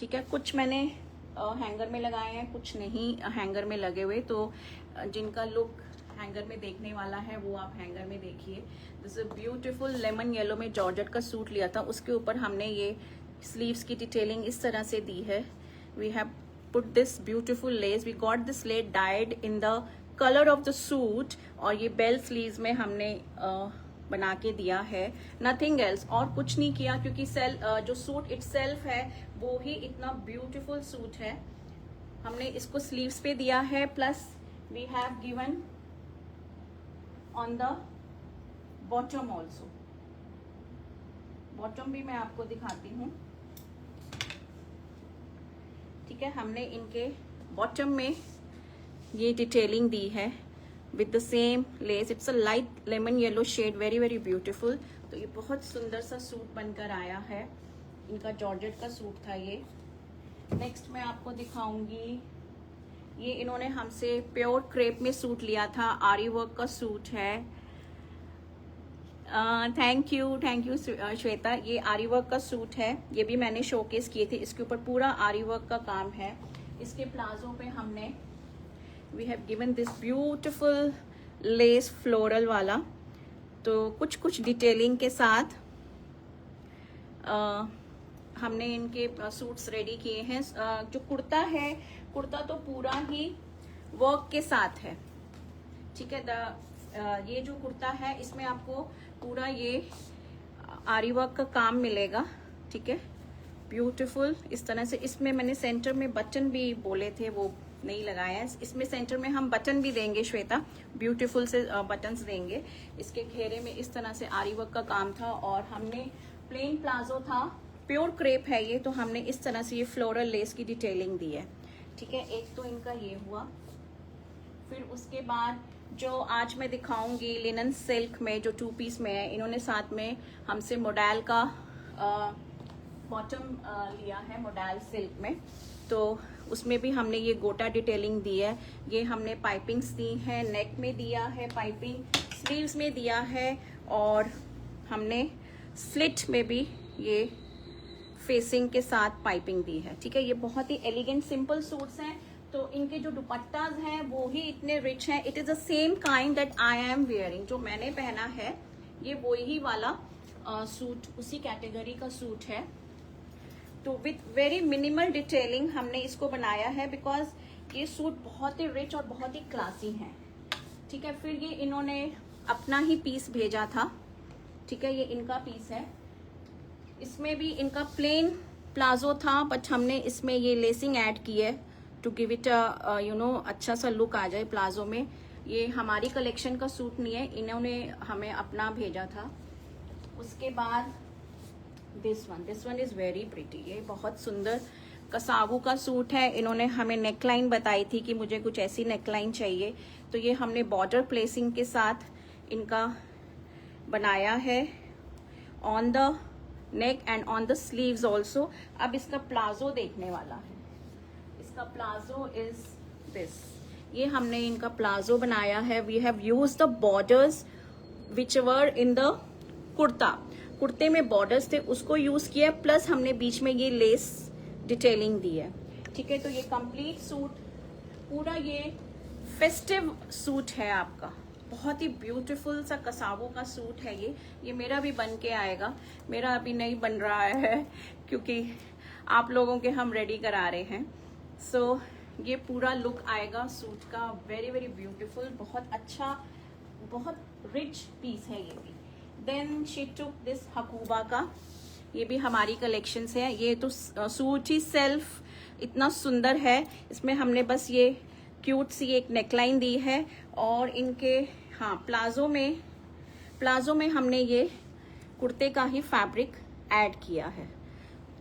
ठीक है, कुछ मैंने हैंगर में लगाए हैं, कुछ नहीं हैंगर में लगे हुए, तो जिनका लुक हैंगर में देखने वाला है वो आप हैंगर में देखिए। This is beautiful lemon yellow में जॉर्जेट का सूट लिया था, उसके ऊपर हमने ये स्लीव्स की डिटेलिंग इस तरह से दी है। We have put this beautiful lace, we got this lace dyed in the colour of the suit, और ये बेल स्लीव्स में हमने बना के दिया है, नथिंग एल्स, और कुछ नहीं किया, क्योंकि जो सूट इटसेल्फ है वो ही इतना ब्यूटीफुल सूट है। हमने इसको स्लीव्स पे दिया है, plus we have given on the bottom also. Bottom भी मैं आपको दिखाती हूँ, ठीक है। हमने इनके बॉटम में ये डिटेलिंग दी है with the same lace, it's a light lemon yellow shade, very very beautiful. तो ये बहुत सुंदर सा सूट बनकर आया है, इनका जॉर्जेट का सूट था ये। नेक्स्ट मैं आपको दिखाऊंगी, ये इन्होंने हमसे प्योर क्रेप में सूट लिया था, आरी वर्क का सूट है। थैंक यू श्वेता, ये आरी वर्क का सूट है, ये भी मैंने शोकेस किए थे, इसके ऊपर पूरा आरी वर्क का काम है। इसके प्लाजो पे हमने we have given this beautiful lace floral वाला, तो कुछ कुछ डिटेलिंग के साथ हमने इनके सूट्स रेडी किए हैं। जो कुर्ता है, कुर्ता तो पूरा ही वर्क के साथ है, ठीक है। ये जो कुर्ता है इसमें आपको पूरा ये आरी वर्क का काम मिलेगा, ठीक है, ब्यूटीफुल इस तरह से। इसमें मैंने सेंटर में बटन भी बोले थे, वो नहीं लगाया है। इसमें सेंटर में हम बटन भी देंगे श्वेता, ब्यूटीफुल से बटन्स देंगे। इसके घेरे में इस तरह से आरी वर्क का काम था, और हमने प्लेन प्लाजो था, प्योर क्रेप है ये, तो हमने इस तरह से ये फ्लोरल लेस की डिटेलिंग दी है, ठीक है। एक तो इनका ये हुआ, फिर उसके बाद जो आज मैं दिखाऊंगी लिनन सिल्क में, जो 2 पीस में है, इन्होंने साथ में हमसे मोडेल का बॉटम लिया है, मोडेल सिल्क में, तो उसमें भी हमने ये गोटा डिटेलिंग दी है। ये हमने पाइपिंग्स दी है, नेक में दिया है पाइपिंग, स्लीव्स में दिया है, और हमने स्लिट में भी ये फेसिंग के साथ पाइपिंग दी है, ठीक है। ये बहुत ही एलिगेंट सिंपल सूट्स हैं, तो इनके जो दुपट्टाज हैं वो ही इतने रिच हैं। It is the same kind that I am wearing, जो मैंने पहना है ये वही वाला सूट, उसी कैटेगरी का सूट है। तो विथ वेरी मिनिमल डिटेलिंग हमने इसको बनाया है, बिकॉज ये सूट बहुत ही रिच और बहुत ही क्लासी है, ठीक है। फिर ये इन्होंने अपना ही पीस भेजा था, ठीक है, ये इनका पीस है। इसमें भी इनका प्लेन प्लाजो था, बट हमने इसमें ये लेसिंग ऐड की है टू गिव इट अच्छा सा लुक आ जाए प्लाजो में। ये हमारी कलेक्शन का सूट नहीं है, इन्होंने हमें अपना भेजा था। उसके बाद this one is very pretty, ये बहुत सुंदर कसावू का सूट है। इन्होंने हमें नेकलाइन बताई थी कि मुझे कुछ ऐसी नेकलाइन चाहिए, तो ये हमने बॉर्डर प्लेसिंग के साथ इनका बनाया है on the neck and on the sleeves also. अब इसका प्लाजो देखने वाला है, इसका प्लाजो इज दिस, ये हमने इनका प्लाजो बनाया है। We have used the borders which were in the कुर्ते में बॉर्डर्स थे, उसको यूज किया, प्लस हमने बीच में ये लेस डिटेलिंग दी है, ठीक है। तो ये कंप्लीट सूट पूरा ये फेस्टिव सूट है आपका, बहुत ही ब्यूटीफुल सा कसावों का सूट है ये मेरा भी बन के आएगा, मेरा अभी नहीं बन रहा है क्योंकि आप लोगों के हम रेडी करा रहे हैं। सो ये पूरा लुक आएगा सूट का, वेरी वेरी ब्यूटीफुल, बहुत अच्छा, बहुत रिच पीस है ये भी। देन शी टुक दिस हकूबा का, ये भी हमारी कलेक्शन से है। ये तो सूट ही सेल्फ इतना सुंदर है, इसमें हमने बस ये क्यूट सी एक नेकलाइन दी है, और इनके प्लाजो में हमने ये कुर्ते का ही फैब्रिक ऐड किया है।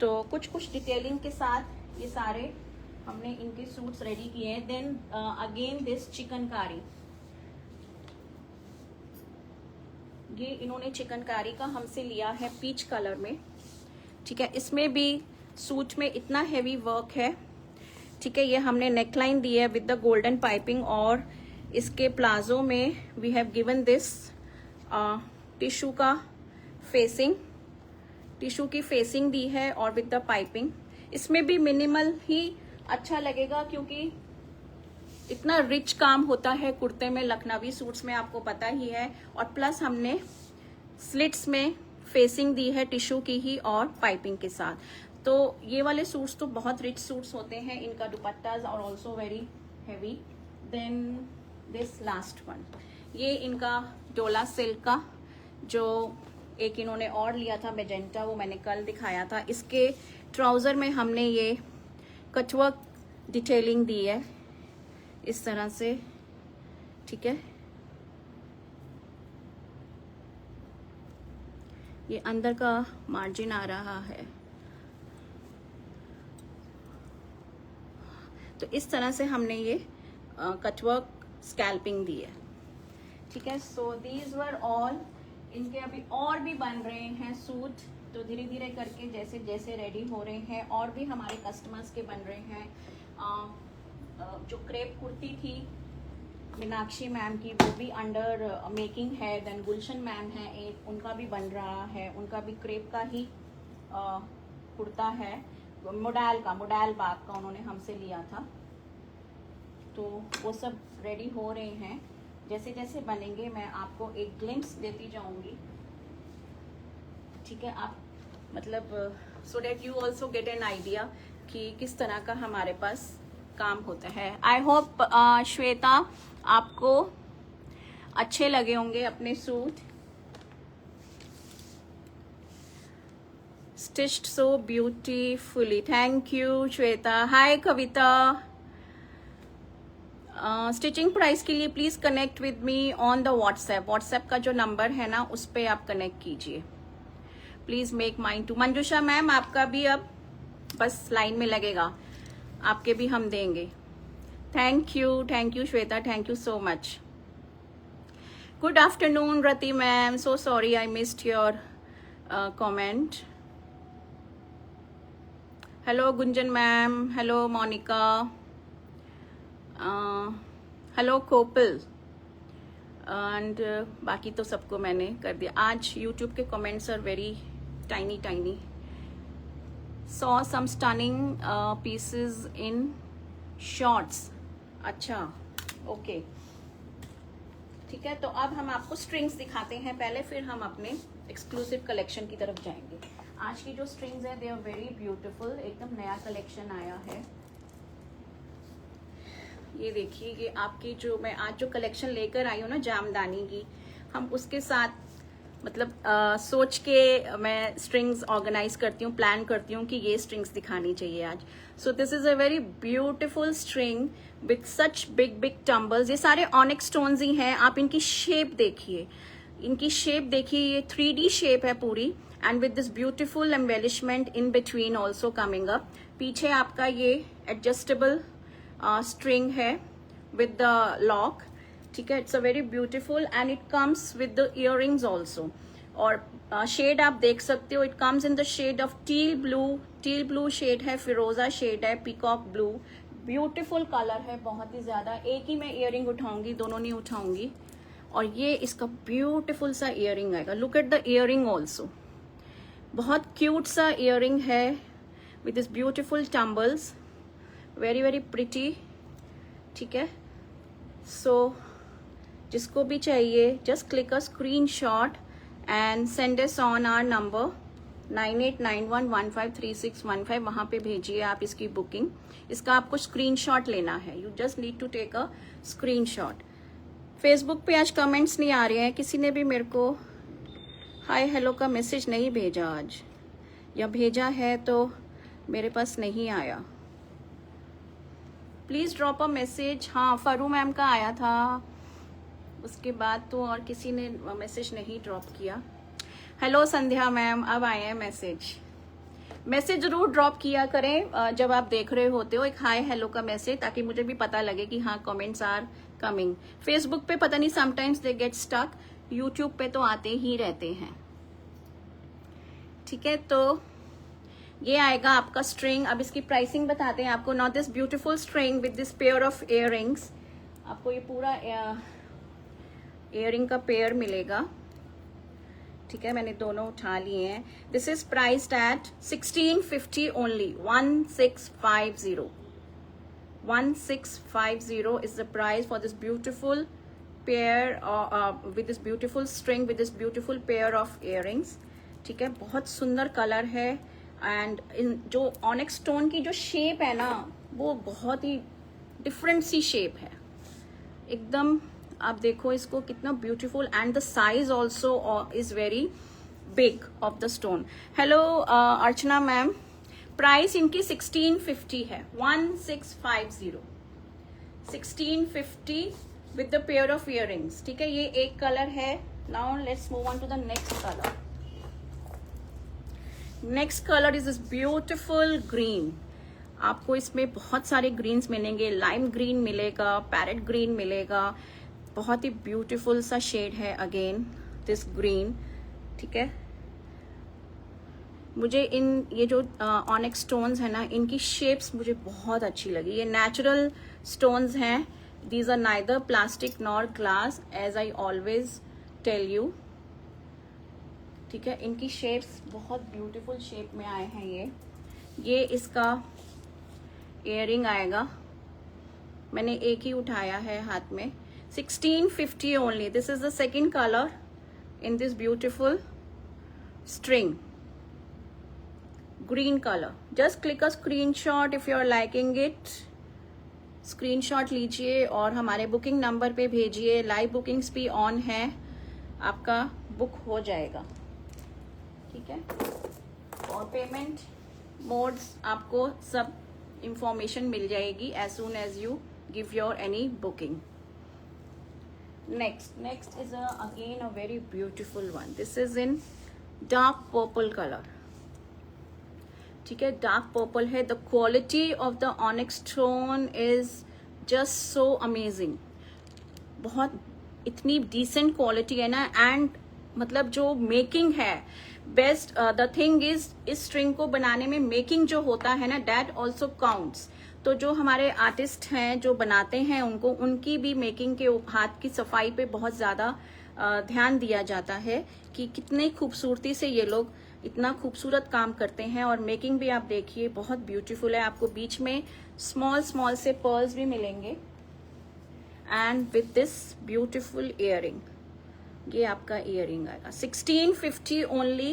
तो कुछ कुछ डिटेलिंग के साथ ये सारे हमने इनके सूट्स रेडी किए हैं। देन अगेन दिस चिकनकारी, ये इन्होंने चिकनकारी का हमसे लिया है पीच कलर में, ठीक है। इसमें भी सूट में इतना हेवी वर्क है, ठीक है। ये हमने नेकलाइन दी है विद द गोल्डन पाइपिंग, और इसके प्लाजो में we have given this tissue का फेसिंग, टिश्यू की फेसिंग दी है और विद द पाइपिंग। इसमें भी मिनिमल ही अच्छा लगेगा, क्योंकि इतना रिच काम होता है कुर्ते में, लखनवी सूट्स में आपको पता ही है। और प्लस हमने स्लिट्स में फेसिंग दी है टिश्यू की ही और पाइपिंग के साथ। तो ये वाले सूट्स तो बहुत रिच सूट्स होते हैं, इनका दुपट्टाज और also very heavy. Then this last one, ये इनका डोला सिल्क का जो एक इन्होंने और लिया था मेजेंटा, वो मैंने कल दिखाया था। इसके ट्राउजर में हमने ये कटवर्क डिटेलिंग दी है इस तरह से, ठीक है। ये अंदर का मार्जिन आ रहा है, तो इस तरह से हमने ये कटवर्क स्कैल्पिंग दी है, ठीक है। So these were all. इनके अभी और भी बन रहे हैं सूट, तो धीरे धीरे करके जैसे जैसे रेडी हो रहे हैं और भी हमारे कस्टमर्स के बन रहे हैं। जो क्रेप कुर्ती थी मीनाक्षी मैम की, वो भी अंडर मेकिंग है। देन गुलशन मैम है एक, उनका भी बन रहा है, उनका भी क्रेप का ही कुर्ता है, मोडाल बाग का उन्होंने हमसे लिया था। तो वो सब रेडी हो रहे हैं, जैसे जैसे बनेंगे मैं आपको एक ग्लिम्स देती जाऊंगी, ठीक है। आप मतलब so that you also get an idea कि किस तरह का हमारे पास काम होता है। आई होप श्वेता आपको अच्छे लगे होंगे अपने suit, stitched so beautifully. Thank you Shweta. Hi Kavita. Stitching price के लिए please connect with me on the WhatsApp का जो नंबर है ना, उस पर आप कनेक्ट कीजिए। Please make mind to. Manjusha ma'am आपका भी अब बस लाइन में लगेगा, आपके भी हम देंगे। Thank you Shweta, thank you so much. Good afternoon Rati ma'am, so sorry I missed your comment. Hello Gunjan ma'am, hello Monika, hello Kopal, and बाकी तो सबको मैंने कर दिया। आज यूट्यूब के comments are very tiny. Saw some stunning pieces in shorts. अच्छा okay, ठीक है। तो अब हम आपको स्ट्रिंग्स दिखाते हैं पहले, फिर हम अपने एक्सक्लूसिव कलेक्शन की तरफ जाएंगे। आज की जो स्ट्रिंग्स है दे आर वेरी ब्यूटीफुल, एकदम नया कलेक्शन आया है। ये देखिए, ये आपकी जो मैं आज जो कलेक्शन लेकर आई हूँ ना जामदानी की, हम उसके साथ मतलब सोच के मैं स्ट्रिंग्स ऑर्गेनाइज करती हूँ, प्लान करती हूँ कि ये स्ट्रिंग्स दिखानी चाहिए आज। सो this is a very beautiful string with such big tumbles. ये सारे ऑनिक्स स्टोन्स ही हैं। आप इनकी शेप देखिए, ये 3D शेप है पूरी, and with this beautiful embellishment in between also coming up. पीछे आपका ये एडजस्टेबल स्ट्रिंग है विद द लॉक, ठीक है। It's a very beautiful and it comes with the earrings also. और शेड आप देख सकते हो, it comes in the shade of teal blue shade है, फिरोजा शेड है, पीकॉक ब्लू। ब्यूटीफुल कलर है बहुत ही ज्यादा। एक ही मैं इयररिंग उठाऊंगी, दोनों नहीं उठाऊंगी। और ये इसका ब्यूटीफुल सा इयररिंग आएगा। Look at the earring also, बहुत क्यूट सा इयररिंग है with this beautiful tumbles, very pretty, ठीक है। सो जिसको भी चाहिए just click a screenshot and send us on our number 9891153615। वहां पे भेजिए आप इसकी बुकिंग। इसका आपको स्क्रीनशॉट लेना है, you just need to take a screenshot. Facebook पे आज कमेंट्स नहीं आ रहे हैं, किसी ने भी मेरे को हाय हेलो का मैसेज नहीं भेजा आज, या भेजा है तो मेरे पास नहीं आया। Please drop a message. हाँ फरू मैम का आया था, उसके बाद तो और किसी ने मैसेज नहीं ड्रॉप किया। हेलो संध्या मैम, अब आए हैं मैसेज जरूर ड्रॉप किया करें जब आप देख रहे होते हो, एक हाय हेलो का मैसेज, ताकि मुझे भी पता लगे कि हाँ कमेंट्स आर कमिंग। फेसबुक पे पता नहीं sometimes they get stuck, YouTube पे तो आते ही रहते हैं, ठीक है। तो ये आएगा आपका स्ट्रिंग। अब इसकी प्राइसिंग बताते हैं आपको। Not this beautiful string with this pair of earrings, आपको ये पूरा इयररिंग का पेयर मिलेगा, ठीक है, मैंने दोनों उठा लिए हैं। This is priced eight 1650 only, 1650 1650 is the price for this beautiful pair with this beautiful string, with this beautiful pair of earrings। ठीक है, बहुत सुंदर कलर है। एंड इन जो ऑनिक्स स्टोन की जो शेप है ना, वो बहुत ही डिफरेंट सी शेप है एकदम। आप देखो इसको कितना beautiful, and the size also is very big of the stone. Hello Archana ma'am, price इनकी 1650 है, 1650 1650 with the pair of earrings. ठीक है, ये एक कलर है। Now let's move on to the next colour. Next colour is this beautiful green. आपको इसमें बहुत सारे ग्रीन्स मिलेंगे, लाइम ग्रीन मिलेगा, पैरेट ग्रीन मिलेगा, बहुत ही ब्यूटीफुल सा शेड है अगेन दिस ग्रीन। ठीक है, मुझे ये जो ऑनिक्स स्टोन्स है ना, इनकी शेप्स मुझे बहुत अच्छी लगी। ये नेचुरल स्टोन्स हैं, these are neither plastic nor glass, as I always tell you. ठीक है, इनकी शेप्स बहुत ब्यूटीफुल शेप में आए हैं। ये इसका इयररिंग आएगा, मैंने एक ही उठाया है हाथ में। 1650 only. This is the second colour in this beautiful string green color. Just click a screenshot if you are liking it. Screenshot लीजिए और हमारे बुकिंग नंबर पे भेजिए। लाइव बुकिंग्स भी ऑन है, आपका बुक हो जाएगा। ठीक है, और पेमेंट मोड्स आपको सब इंफॉर्मेशन मिल जाएगी as soon as you give your any booking. Next is again a very beautiful one. This is in dark purple colour. ठीक है, डार्क पर्पल है। The quality of the onyx stone is just so amazing. बहुत इतनी decent quality है ना, and मतलब जो making है बेस्ट। द थिंग इज इस स्ट्रिंग को बनाने में मेकिंग जो होता है ना, दैट ऑल्सो काउंट्स। तो जो हमारे आर्टिस्ट हैं जो बनाते हैं उनको, उनकी भी मेकिंग के हाथ की सफाई पे बहुत ज्यादा ध्यान दिया जाता है कि कितने खूबसूरती से ये लोग इतना खूबसूरत काम करते हैं। और मेकिंग भी आप देखिए बहुत ब्यूटीफुल है। आपको बीच में स्मॉल स्मॉल से पर्ल्स भी मिलेंगे, and with this beautiful earring. ये आपका इयररिंग आएगा 1650 only,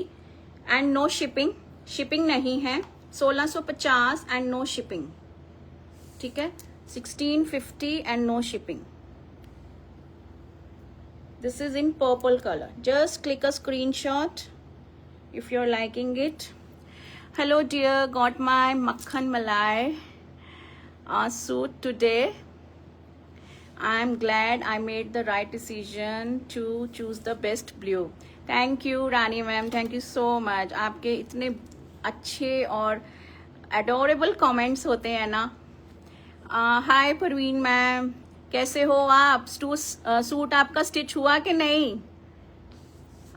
and no shipping. Shipping नहीं है, 1650 एंड नो शिपिंग। ठीक है, 1650 and no shipping. This is in purple colour. Just click a screenshot if you're liking it. Hello dear, got my Makhan Malai suit today. I'm glad I made the right decision to choose the best blue. Thank you Rani ma'am, thank you so much. आपके इतने अच्छे और adorable comments होते हैं ना। हाय Parveen ma'am, कैसे हो आप? सूट आपका स्टिच हुआ कि नहीं?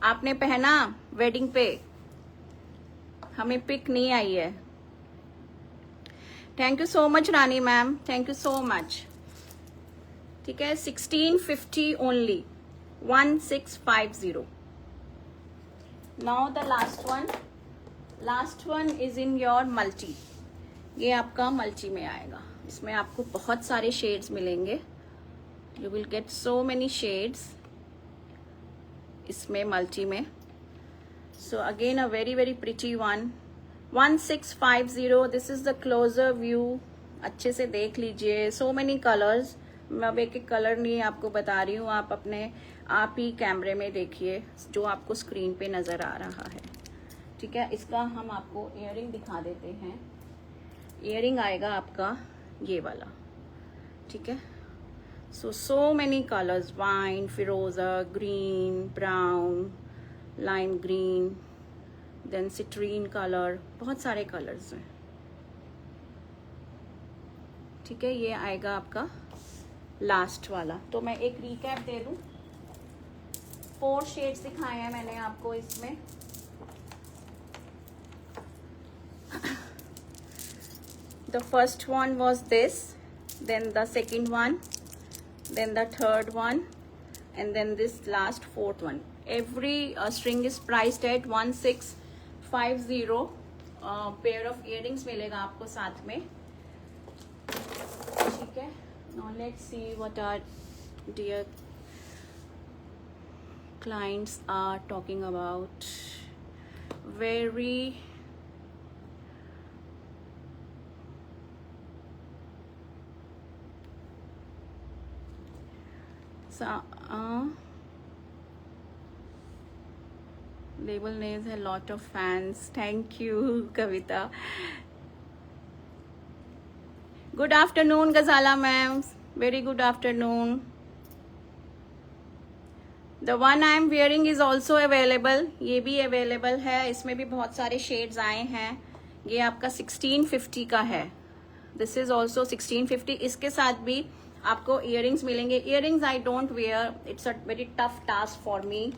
आपने पहना वेडिंग पे? हमें पिक नहीं आई है। Thank you so much Rani ma'am, thank you so much. ठीक है, 1650 only, 1650। Now the last one is in your multi. ये आपका मल्टी में आएगा। इसमें आपको बहुत सारे शेड्स मिलेंगे। You will get so many shades इसमें मल्टी में। So again a very very pretty one, 1650। This is the closer view. अच्छे से देख लीजिए, सो मेनी कलर्स। मैं अब एक एक कलर नहीं आपको बता रही हूँ, आप ही कैमरे में देखिए जो आपको स्क्रीन पे नजर आ रहा है। ठीक है, इसका हम आपको इयररिंग दिखा देते हैं। इयररिंग आएगा आपका ये वाला। ठीक है, so many colors, wine, firoza, green, brown, lime green, then citrine color, बहुत सारे कलर्स हैं। ठीक है, ये आएगा आपका लास्ट वाला। तो मैं एक रिकैप दे दूं। 4 शेड्स दिखाए हैं मैंने आपको इसमें। The first one was this, then the second one, then the third one, and then this last 4th one. Every string is priced at 1650. Pair of earrings मिलेगा आपको साथ में, ठीक है. Now let's see what our dear clients are talking about. Very Label names a lot of fans. Thank you, Kavita. Good afternoon, Ghazala ma'am. Very good afternoon. The one I am wearing is also available. ये भी available है. इसमें भी बहुत सारे shades आए हैं. ये आपका 1650 का है. This is also 1650. इसके साथ भी आपको earrings मिलेंगे. Earrings I don't wear. It's a very tough task for me.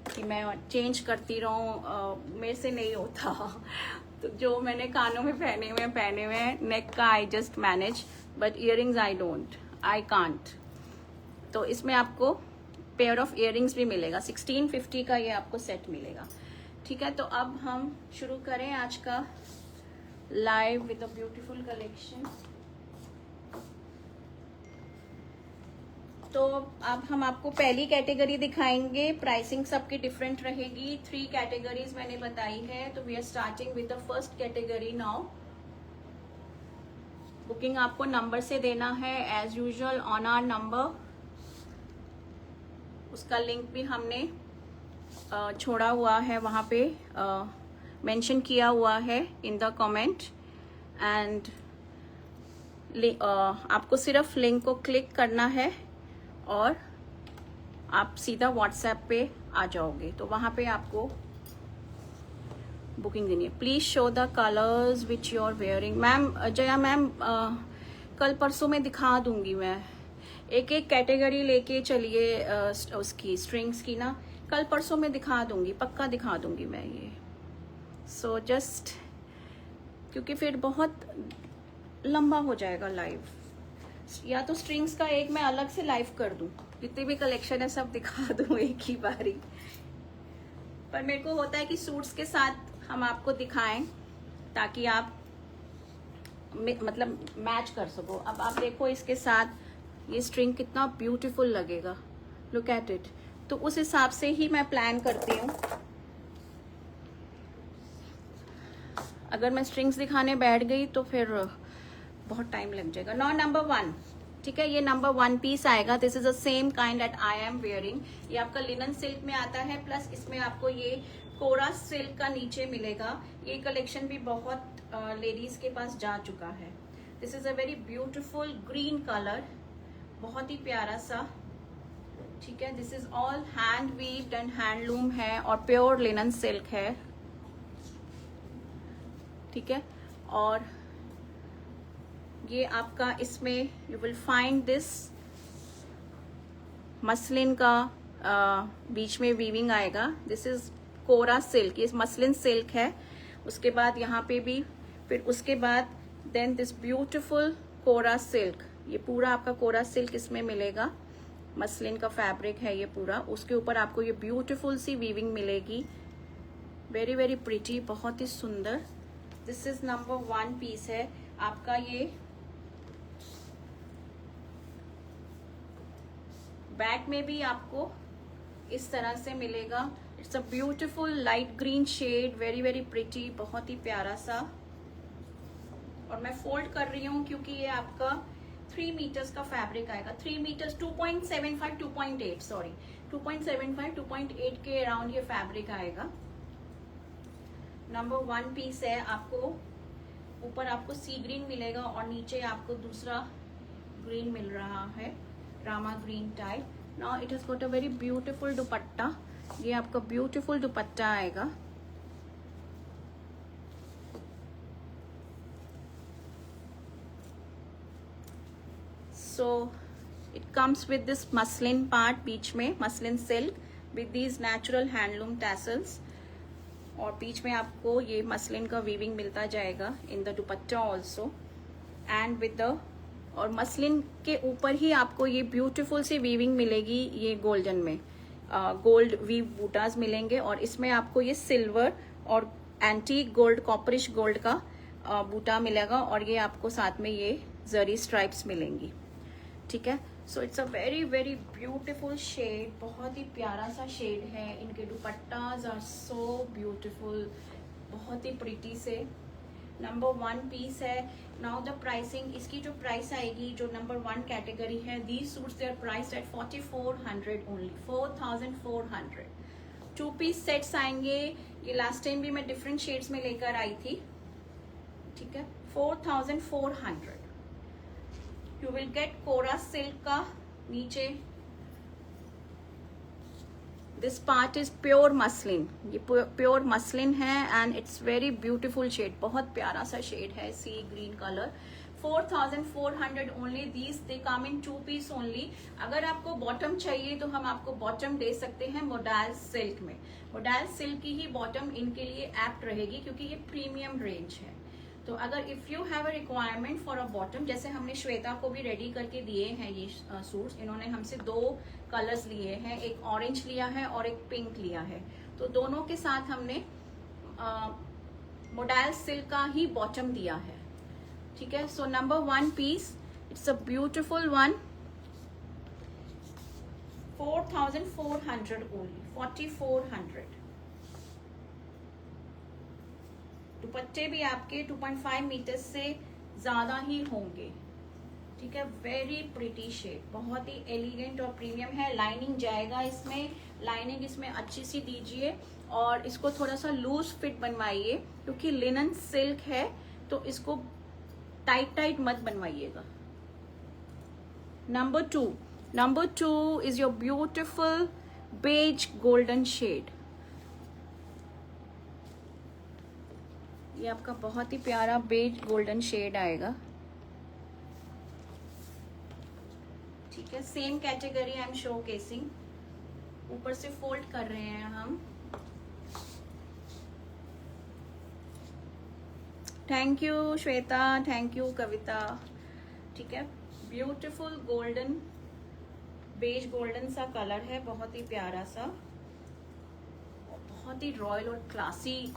कि मैं चेंज करती रहूँ, मेरे से नहीं होता. तो जो मैंने कानों में पहने हुए नेक का I just manage, but earrings I don't, I can't. तो इसमें आपको पेयर ऑफ इयररिंग्स भी मिलेगा. 1650 का ये आपको सेट मिलेगा, ठीक है. तो अब हम शुरू करें आज का live with a beautiful collection. तो अब हम आपको पहली कैटेगरी दिखाएंगे. प्राइसिंग सबकी डिफरेंट रहेगी. 3 कैटेगरीज मैंने बताई है. तो we are starting with the first category now. Booking आपको नंबर से देना है as usual on our number. उसका लिंक भी हमने छोड़ा हुआ है, वहाँ पे मेंशन किया हुआ है इन द कमेंट. एंड आपको सिर्फ लिंक को क्लिक करना है और आप सीधा व्हाट्सएप पे आ जाओगे. तो वहाँ पे आपको बुकिंग देनी है. Please show the colours which you are wearing. Ma'am Jaya ma'am, कल परसों में दिखा दूंगी मैं. एक एक कैटेगरी लेके चलिए उसकी स्ट्रिंग्स की ना. कल परसों में दिखा दूंगी, पक्का दिखा दूंगी मैं ये. सो जस्ट क्योंकि फिर बहुत लंबा हो जाएगा लाइव. या तो स्ट्रिंग्स का एक मैं अलग से लाइव कर दूं, जितने भी कलेक्शन है सब दिखा दूं एक ही बारी. पर मेरे को होता है कि सूट्स के साथ हम आपको दिखाएं ताकि आप मतलब मैच कर सको. अब आप देखो इसके साथ ये स्ट्रिंग कितना ब्यूटीफुल लगेगा. Look at it. तो उस हिसाब से ही मैं प्लान करती हूँ. अगर मैं स्ट्रिंग्स दिखाने बैठ गई तो फिर बहुत टाइम लग जाएगा. नाउ नंबर 1, ठीक है. ये नंबर 1 पीस आएगा. This is a same kind that I am wearing. ये आपका लिनन सिल्क में आता है, प्लस इसमें आपको ये कोरा सिल्क का नीचे मिलेगा. ये कलेक्शन भी बहुत लेडीज के पास जा चुका है. This is a very beautiful green colour, बहुत ही प्यारा सा, ठीक है. This is all hand weaved and handloom है और प्योर लिनन सिल्क है, ठीक है. और ये आपका इसमें you will find this muslin का बीच में वीविंग आएगा. This is kora silk. ये मसलिन सिल्क है. उसके बाद यहाँ पे भी, फिर उसके बाद then this beautiful kora silk. ये पूरा आपका कोरा सिल्क इसमें मिलेगा. मसलिन का फैब्रिक है ये पूरा. उसके ऊपर आपको ये ब्यूटीफुल सी वीविंग मिलेगी. वेरी वेरी प्रिटी, बहुत ही सुंदर. दिस इज नंबर 1 पीस है आपका. ये बैक में भी आपको इस तरह से मिलेगा. It's a beautiful light green shade, very very pretty, बहुत ही प्यारा सा. और मैं फोल्ड कर रही हूँ क्योंकि ये आपका 3 मीटर्स का फैब्रिक आएगा. 3 मीटर्स 2.75 2.8 सॉरी 2.75 2.8 के अराउंड ये फैब्रिक आएगा. नंबर 1 पीस है. आपको ऊपर आपको सी ग्रीन मिलेगा और नीचे आपको दूसरा ग्रीन मिल रहा है, Rama green type. Now it has got a very beautiful dupatta. ये आपका ब्यूटीफुल दुपट्टा आएगा. So it comes with this muslin part बीच में, muslin silk with these natural handloom tassels. और बीच में आपको ये मसलिन का वीविंग मिलता जाएगा इन the dupatta also. And with the, और मसलिन के ऊपर ही आपको ये ब्यूटीफुल सी वीविंग मिलेगी ये गोल्डन में. गोल्ड वी बूटास मिलेंगे, और इसमें आपको ये सिल्वर और एंटीक गोल्ड, कॉपरिश गोल्ड का बूटा मिलेगा, और ये आपको साथ में ये जरी स्ट्राइप्स मिलेंगी। ठीक है, so it's a very very beautiful shade, बहुत ही प्यारा सा शेड है। इनके दुपट्टाज आर सो ब्यूटीफुल, बहुत ही प्रिटी से। नंबर 1 पीस है। नाउ द प्राइसिंग, इसकी जो प्राइस आएगी, जो नंबर 1 कैटेगरी है, these suits they are priced at 4400 only, 4400। 2 piece sets आएंगे, ये लास्ट टाइम भी मैं डिफरेंट शेड्स में लेकर आई थी। ठीक है, 4400। You will get kora silk का नीचे, this part is pure muslin, ये प्योर मसलिन है and it's very beautiful shade, बहुत प्यारा सा शेड है, sea green colour. 4400 only. These they come in 2 piece only. अगर आपको बॉटम चाहिए तो हम आपको बॉटम दे सकते हैं मोडाल सिल्क में। मोडाल सिल्क की ही बॉटम इनके लिए एप्ट रहेगी, क्योंकि ये प्रीमियम रेंज है। तो अगर if you have a requirement for a bottom, जैसे हमने श्वेता को भी रेडी करके दिए हैं ये सूट्स, इन्होंने हमसे 2 कलर्स लिए हैं, एक ऑरेंज लिया है और एक पिंक लिया है, तो दोनों के साथ हमने मोडाल सिल्क का ही बॉटम दिया है। ठीक है, so number 1 piece, it's a beautiful one, 4400 only, 4400। दुपट्टे भी आपके 2.5 मीटर से ज्यादा ही होंगे। ठीक है, वेरी प्रिटी शेड, बहुत ही एलिगेंट और प्रीमियम है। लाइनिंग जाएगा इसमें, लाइनिंग इसमें अच्छी सी दीजिए, और इसको थोड़ा सा लूज फिट बनवाइए, क्योंकि लिनन सिल्क है तो इसको टाइट टाइट मत बनवाइएगा। Number 2 is your beautiful beige golden shade. ये आपका बहुत ही प्यारा बेज गोल्डन शेड आएगा। ठीक है, same category I am showcasing, ऊपर से फोल्ड कर रहे हैं हम। Thank you Shweta, thank you Kavita. ठीक है, ब्यूटीफुल गोल्डन, बेज गोल्डन सा कलर है, बहुत ही प्यारा सा, बहुत ही रॉयल और क्लासी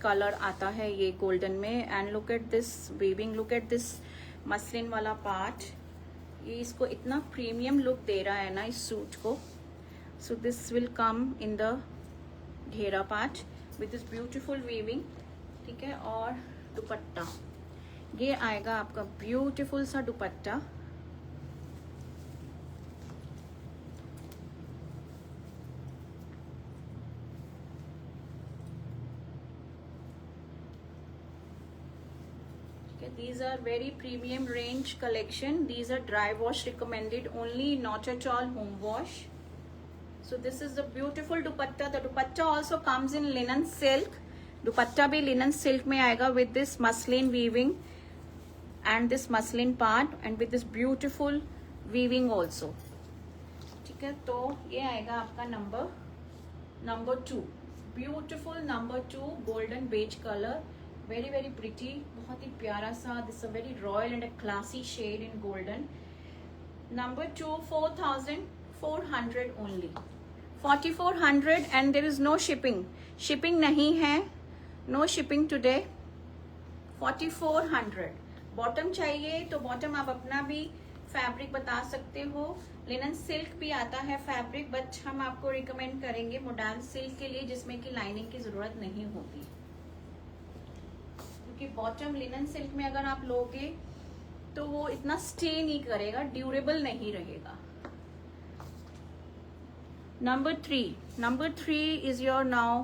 कलर आता है ये गोल्डन में। And look at this weaving, look at this muslin वाला पार्ट, ये इसको इतना प्रीमियम लुक दे रहा है ना इस सूट को। So this will come in the ghera part with this beautiful weaving. ठीक है, और दुपट्टा ये आएगा आपका ब्यूटीफुल सा दुपट्टा। These are very premium range collection. These are dry wash recommended only, not at all home wash. So this is the beautiful dupatta. The dupatta also comes in linen silk. Dupatta bhi linen silk में आएगा with this muslin weaving and this muslin part and with this beautiful weaving also. ठीक है, तो ये आएगा आपका number 2, beautiful number 2 golden beige color, very very pretty, बहुत ही प्यारा सा, this a very royal and a classy shade in golden. Number 2 4400 only, 4400 and there is no shipping, shipping नहीं है, नो शिपिंग टुडे। 4400। बॉटम चाहिए तो bottom आप अपना भी फैब्रिक बता सकते हो, लिनन सिल्क भी आता है फैब्रिक, बट हम आपको रिकमेंड करेंगे मोडाल सिल्क के लिए, जिसमें कि लाइनिंग की जरूरत नहीं होगी, क्योंकि बॉटम लिनन सिल्क में अगर आप लोगे तो वो इतना स्टे नहीं करेगा, ड्यूरेबल नहीं रहेगा। Number 3 is your now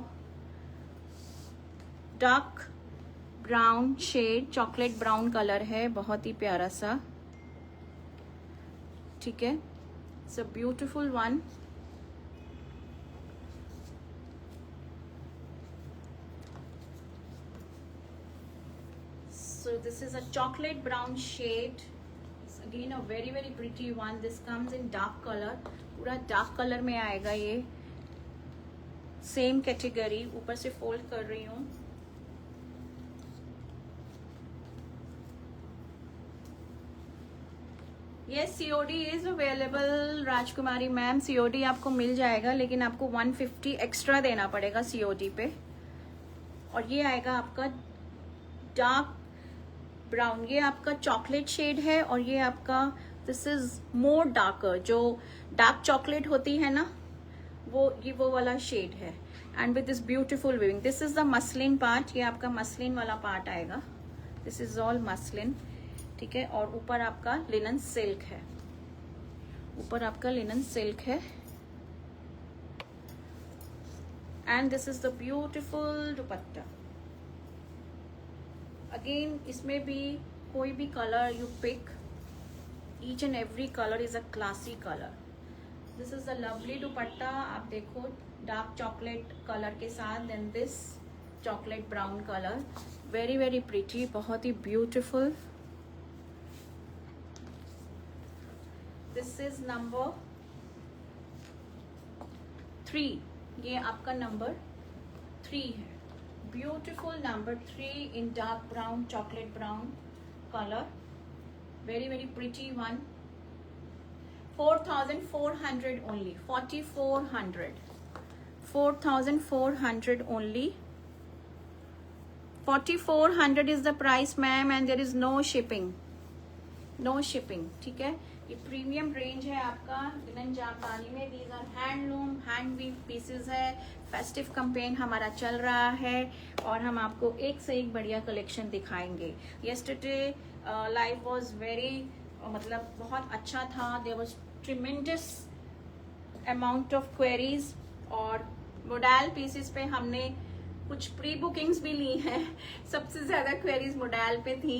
dark brown shade, chocolate brown colour है, बहुत ही प्यारा सा। ठीक है, it's a beautiful one. So this is a chocolate brown shade. It's again a very very pretty one. This comes in dark color. पूरा dark color में आएगा ये। Same category, ऊपर से fold कर रही हूँ। ये COD is available Rajkumari ma'am, COD आपको मिल जाएगा, लेकिन आपको 150 एक्स्ट्रा देना पड़ेगा COD पे। और ये आएगा आपका डार्क ब्राउन, ये आपका चॉकलेट शेड है, और ये आपका दिस इज मोर डार्कर, जो डार्क चॉकलेट होती है ना, वो वाला शेड है। And with this beautiful weaving, this is the muslin part, ये आपका मसलिन वाला पार्ट आएगा, दिस इज ऑल मसलिन, ठीक है। और ऊपर आपका लिनन सिल्क है, ऊपर आपका लिनन सिल्क है। And this is the beautiful dupatta. Again इसमें भी कोई भी colour you pick, each and every colour is a classy colour. This is a lovely dupatta, आप देखो डार्क चॉकलेट कलर के साथ, then this chocolate brown colour, very very pretty, बहुत ही ब्यूटिफुल। दिस इज नंबर 3, ये आपका नंबर 3 है, beautiful number 3 in dark brown chocolate brown colour, very very pretty one. 4,400 only, 4,400, 4,400 only, 4,400 is the price ma'am, and there is no shipping, no shipping, ठीक है। ये premium range है आपका linen jamdani में, these are handloom hand weave pieces है। Festive campaign हमारा चल रहा है, और हम आपको एक से एक बढ़िया कलेक्शन दिखाएंगे। यस्टरडे लाइव वाज वेरी, मतलब बहुत अच्छा था, there was tremendous amount of queries, और मोडाल पीसेस पे हमने कुछ प्री बुकिंग्स भी ली हैं। सबसे ज्यादा क्वेरीज मोडाल पे थी,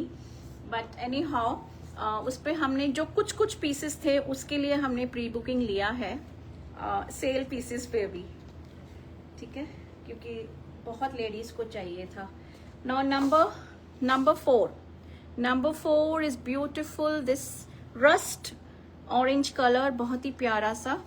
बट एनी हाउ उस पे हमने जो कुछ कुछ पीसेस थे उसके लिए हमने प्री बुकिंग लिया है, सेल पीसेस पे भी, ठीक है, क्योंकि बहुत लेडीज को चाहिए था। Now number 4 is beautiful, this rust orange colour, बहुत ही प्यारा सा।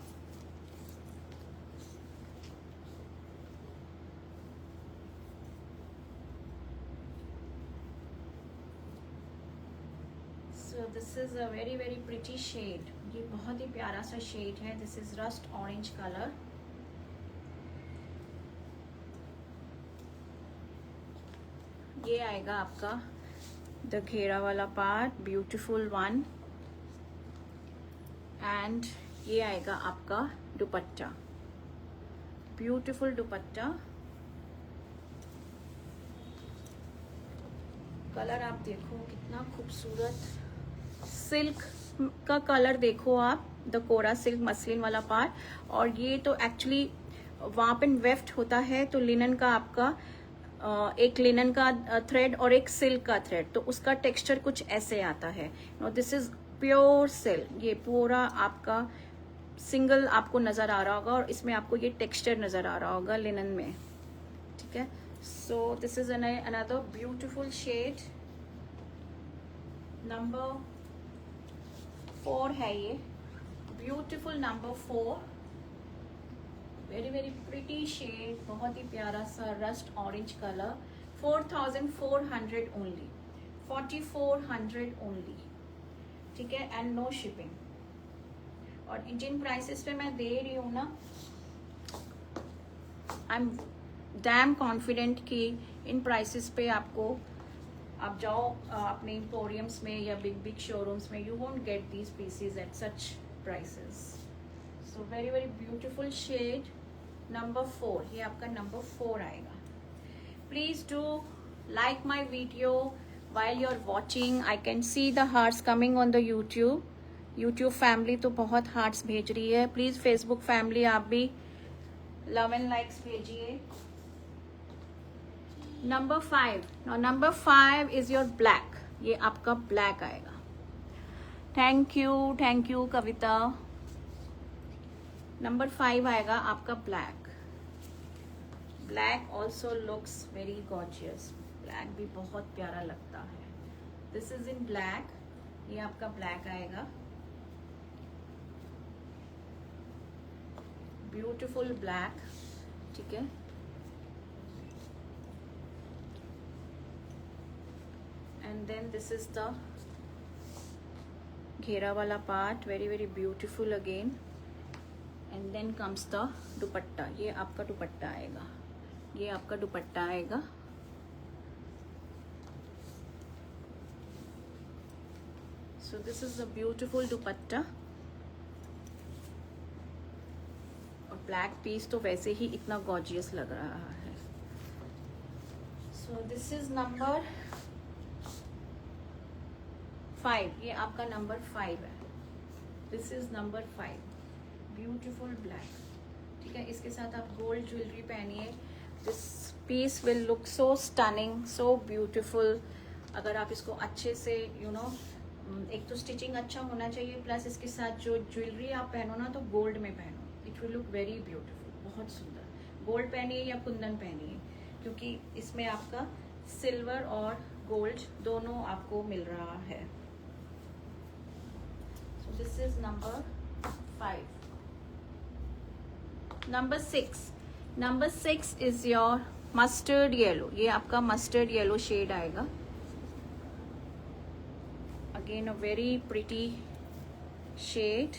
So this is a very very pretty shade, ये बहुत ही प्यारा सा शेड है, this is rust orange colour. ये आएगा आपका द घेरा वाला पार्ट, ब्यूटीफुल वन, एंड ये आएगा आपका दुपट्टा, ब्यूटीफुल दुपट्टा। कलर आप देखो कितना खूबसूरत, सिल्क का कलर देखो आप, द कोरा सिल्क मसलिन वाला पार्ट, और ये तो एक्चुअली वाप एंड वेफ्ट होता है, तो लिनन का आपका एक लिनन का थ्रेड और एक सिल्क का थ्रेड, तो उसका टेक्सचर कुछ ऐसे आता है। No this is pure silk, ये पूरा आपका सिंगल आपको नजर आ रहा होगा, और इसमें आपको ये टेक्सचर नजर आ रहा होगा लिनन में, ठीक है। So this is another beautiful shade, number 4 है ये, beautiful number 4, very very pretty shade, बहुत ही प्यारा सा rust orange colour. 4,400 only, 4,400 only, ठीक है, एंड नो शिपिंग। और जिन प्राइसेस पे मैं दे रही हूँ ना, आई एम डैम कॉन्फिडेंट कि इन प्राइसेस पे आपको, आप जाओ अपने एम्पोरियम्स में या बिग बिग शोरूम्स में, you won't get these pieces at such prices. So very very beautiful shade, number 4, ये आपका नंबर 4 आएगा। Please do like my video while you're watching. I can see the hearts coming on the YouTube family तो बहुत hearts भेज रही है, please Facebook family आप भी लव एंड लाइक्स भेजिए। नंबर 5 इज योर ब्लैक, ये आपका ब्लैक आएगा। Thank you Kavita. नंबर 5 आएगा आपका black also looks very gorgeous, black भी बहुत प्यारा लगता है। दिस इज इन ब्लैक, ये आपका ब्लैक आएगा, ब्यूटीफुल ब्लैक, ठीक है। And then this is the घेरा वाला part, very very beautiful again. And then comes the dupatta. ये आपका दुपट्टा आएगा, ये आपका दुपट्टा आएगा। So this is a beautiful dupatta. और ब्लैक पीस तो वैसे ही इतना गॉर्जियस लग रहा है। So this is number 5। ये आपका नंबर 5 है। This is number 5, beautiful black. ठीक है, इसके साथ आप गोल्ड ज्वेलरी पहनिए। This piece will look so stunning, so beautiful. अगर आप इसको अच्छे से एक तो स्टिचिंग अच्छा होना चाहिए, प्लस इसके साथ जो ज्वेलरी आप पहनो ना, तो गोल्ड में पहनो, it will look very beautiful, बहुत सुंदर। गोल्ड पहनिए या कुंदन पहनिए, क्योंकि इसमें आपका सिल्वर और गोल्ड दोनों आपको मिल रहा है। So this is number 5। Number 6, number 6 is your mustard yellow. ये आपका मस्टर्ड येलो शेड आएगा। Again a very pretty shade.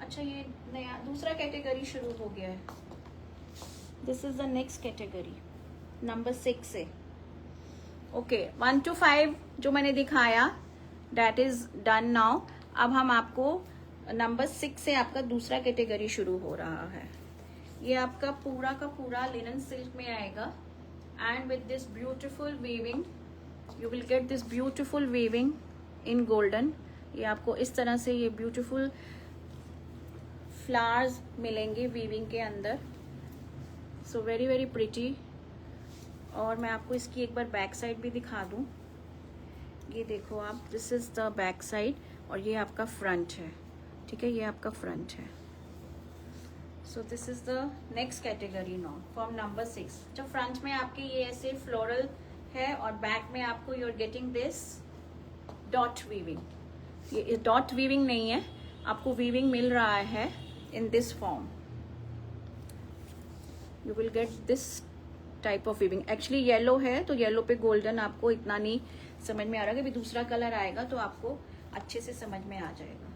अच्छा, ये नया दूसरा कैटेगरी शुरू हो गया है। This is the next category, number 6 से। ओके, 1 to 5 जो मैंने दिखाया, दैट इज डन नाउ। अब हम आपको नंबर 6 से आपका दूसरा कैटेगरी शुरू हो रहा है। ये आपका पूरा का पूरा लिनन सिल्क में आएगा। And with this beautiful weaving, you will get this beautiful weaving in golden. ये आपको इस तरह से ये ब्यूटिफुल फ्लावर्स मिलेंगे वीविंग के अंदर। सो वेरी वेरी प्रिटी। और मैं आपको इसकी एक बार बैक साइड भी दिखा दूं। ये देखो आप, this is the back side और ये आपका फ्रंट है। ठीक है, ये आपका फ्रंट है। So this is the next category now from number 6। जो फ्रंट में आपके ये ऐसे फ्लोरल है और बैक में आपको you are getting this dot weaving. ये डॉट वीविंग नहीं है, आपको वीविंग मिल रहा है in this form. You will get this type of weaving. Actually yellow है तो येलो पे गोल्डन आपको इतना नहीं समझ में आ रहा है। अभी दूसरा कलर आएगा तो आपको अच्छे से समझ में आ जाएगा।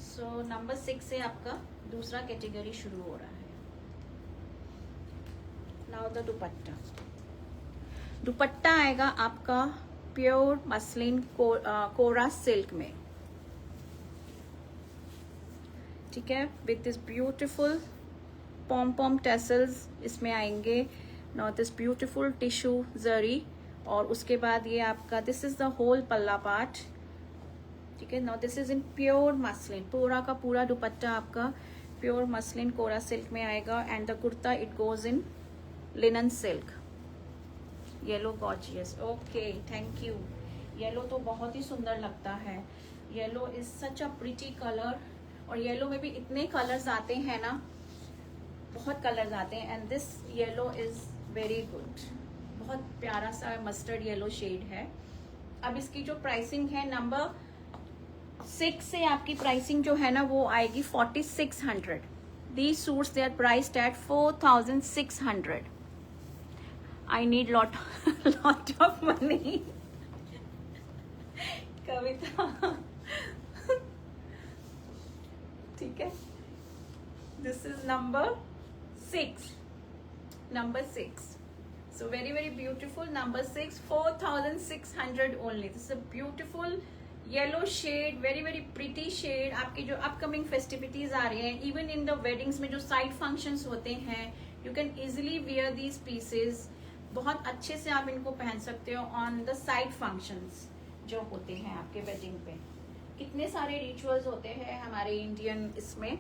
सो नंबर 6 से आपका दूसरा कैटेगरी शुरू हो रहा है। नाउ द दुपट्टा। दुपट्टा आएगा आपका प्योर मसलिन कोरा सिल्क में। ठीक है, with this beautiful pom पॉम tassels इसमें आएंगे। नाउ दिस ब्यूटिफुल टिश्यू जरी। और उसके बाद ये आपका दिस इज द होल पल्ला पार्ट। ठीक है, now this is in pure muslin. पूरा का पूरा दुपट्टा आपका प्योर मसलिन कोरा सिल्क में आएगा। And the kurta it goes in linen silk, yellow gorgeous. Okay, thank you. Yellow तो बहुत ही सुंदर लगता है। Yellow is such a pretty colour. और येलो में भी इतने कलर्स आते हैं ना, बहुत कलर्स आते हैं। And this yellow is very good, बहुत प्यारा सा मस्टर्ड येलो शेड है। अब इसकी जो प्राइसिंग है, नंबर 6 से आपकी प्राइसिंग जो है ना वो आएगी 4600। These suits they are priced at 4600। I need lot of money. Kavita, ठीक है। This is number 6, number 6। So very very beautiful, number 6, 4600 only. This is a beautiful yellow shade, very very pretty shade. आपकी जो upcoming festivities आ रही हैं, even in the weddings में जो side functions होते हैं, you can easily wear these pieces. बहुत अच्छे से आप इनको पहन सकते हो on the side functions जो होते हैं आपके wedding पे। कितने सारे रिचुअल्स होते हैं हमारे इंडियन इसमें,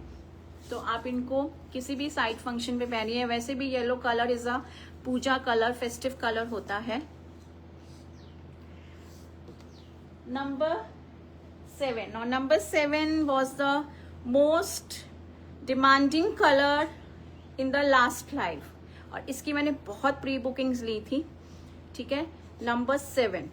तो आप इनको किसी भी साइड फंक्शन पे पहनिए। वैसे भी yellow colour is a puja colour, festive colour होता है। नंबर 7। और number 7 was the most demanding colour in the last live. और इसकी मैंने बहुत प्री बुकिंग्स ली थी। ठीक है, नंबर 7।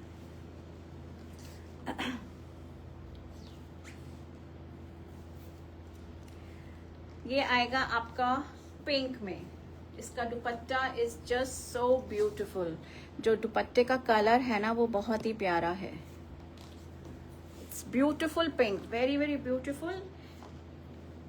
ये आएगा आपका पिंक में। इसका दुपट्टा इज जस्ट सो ब्यूटिफुल। जो दुपट्टे का कलर है ना वो बहुत ही प्यारा है। It's beautiful pink, very very beautiful.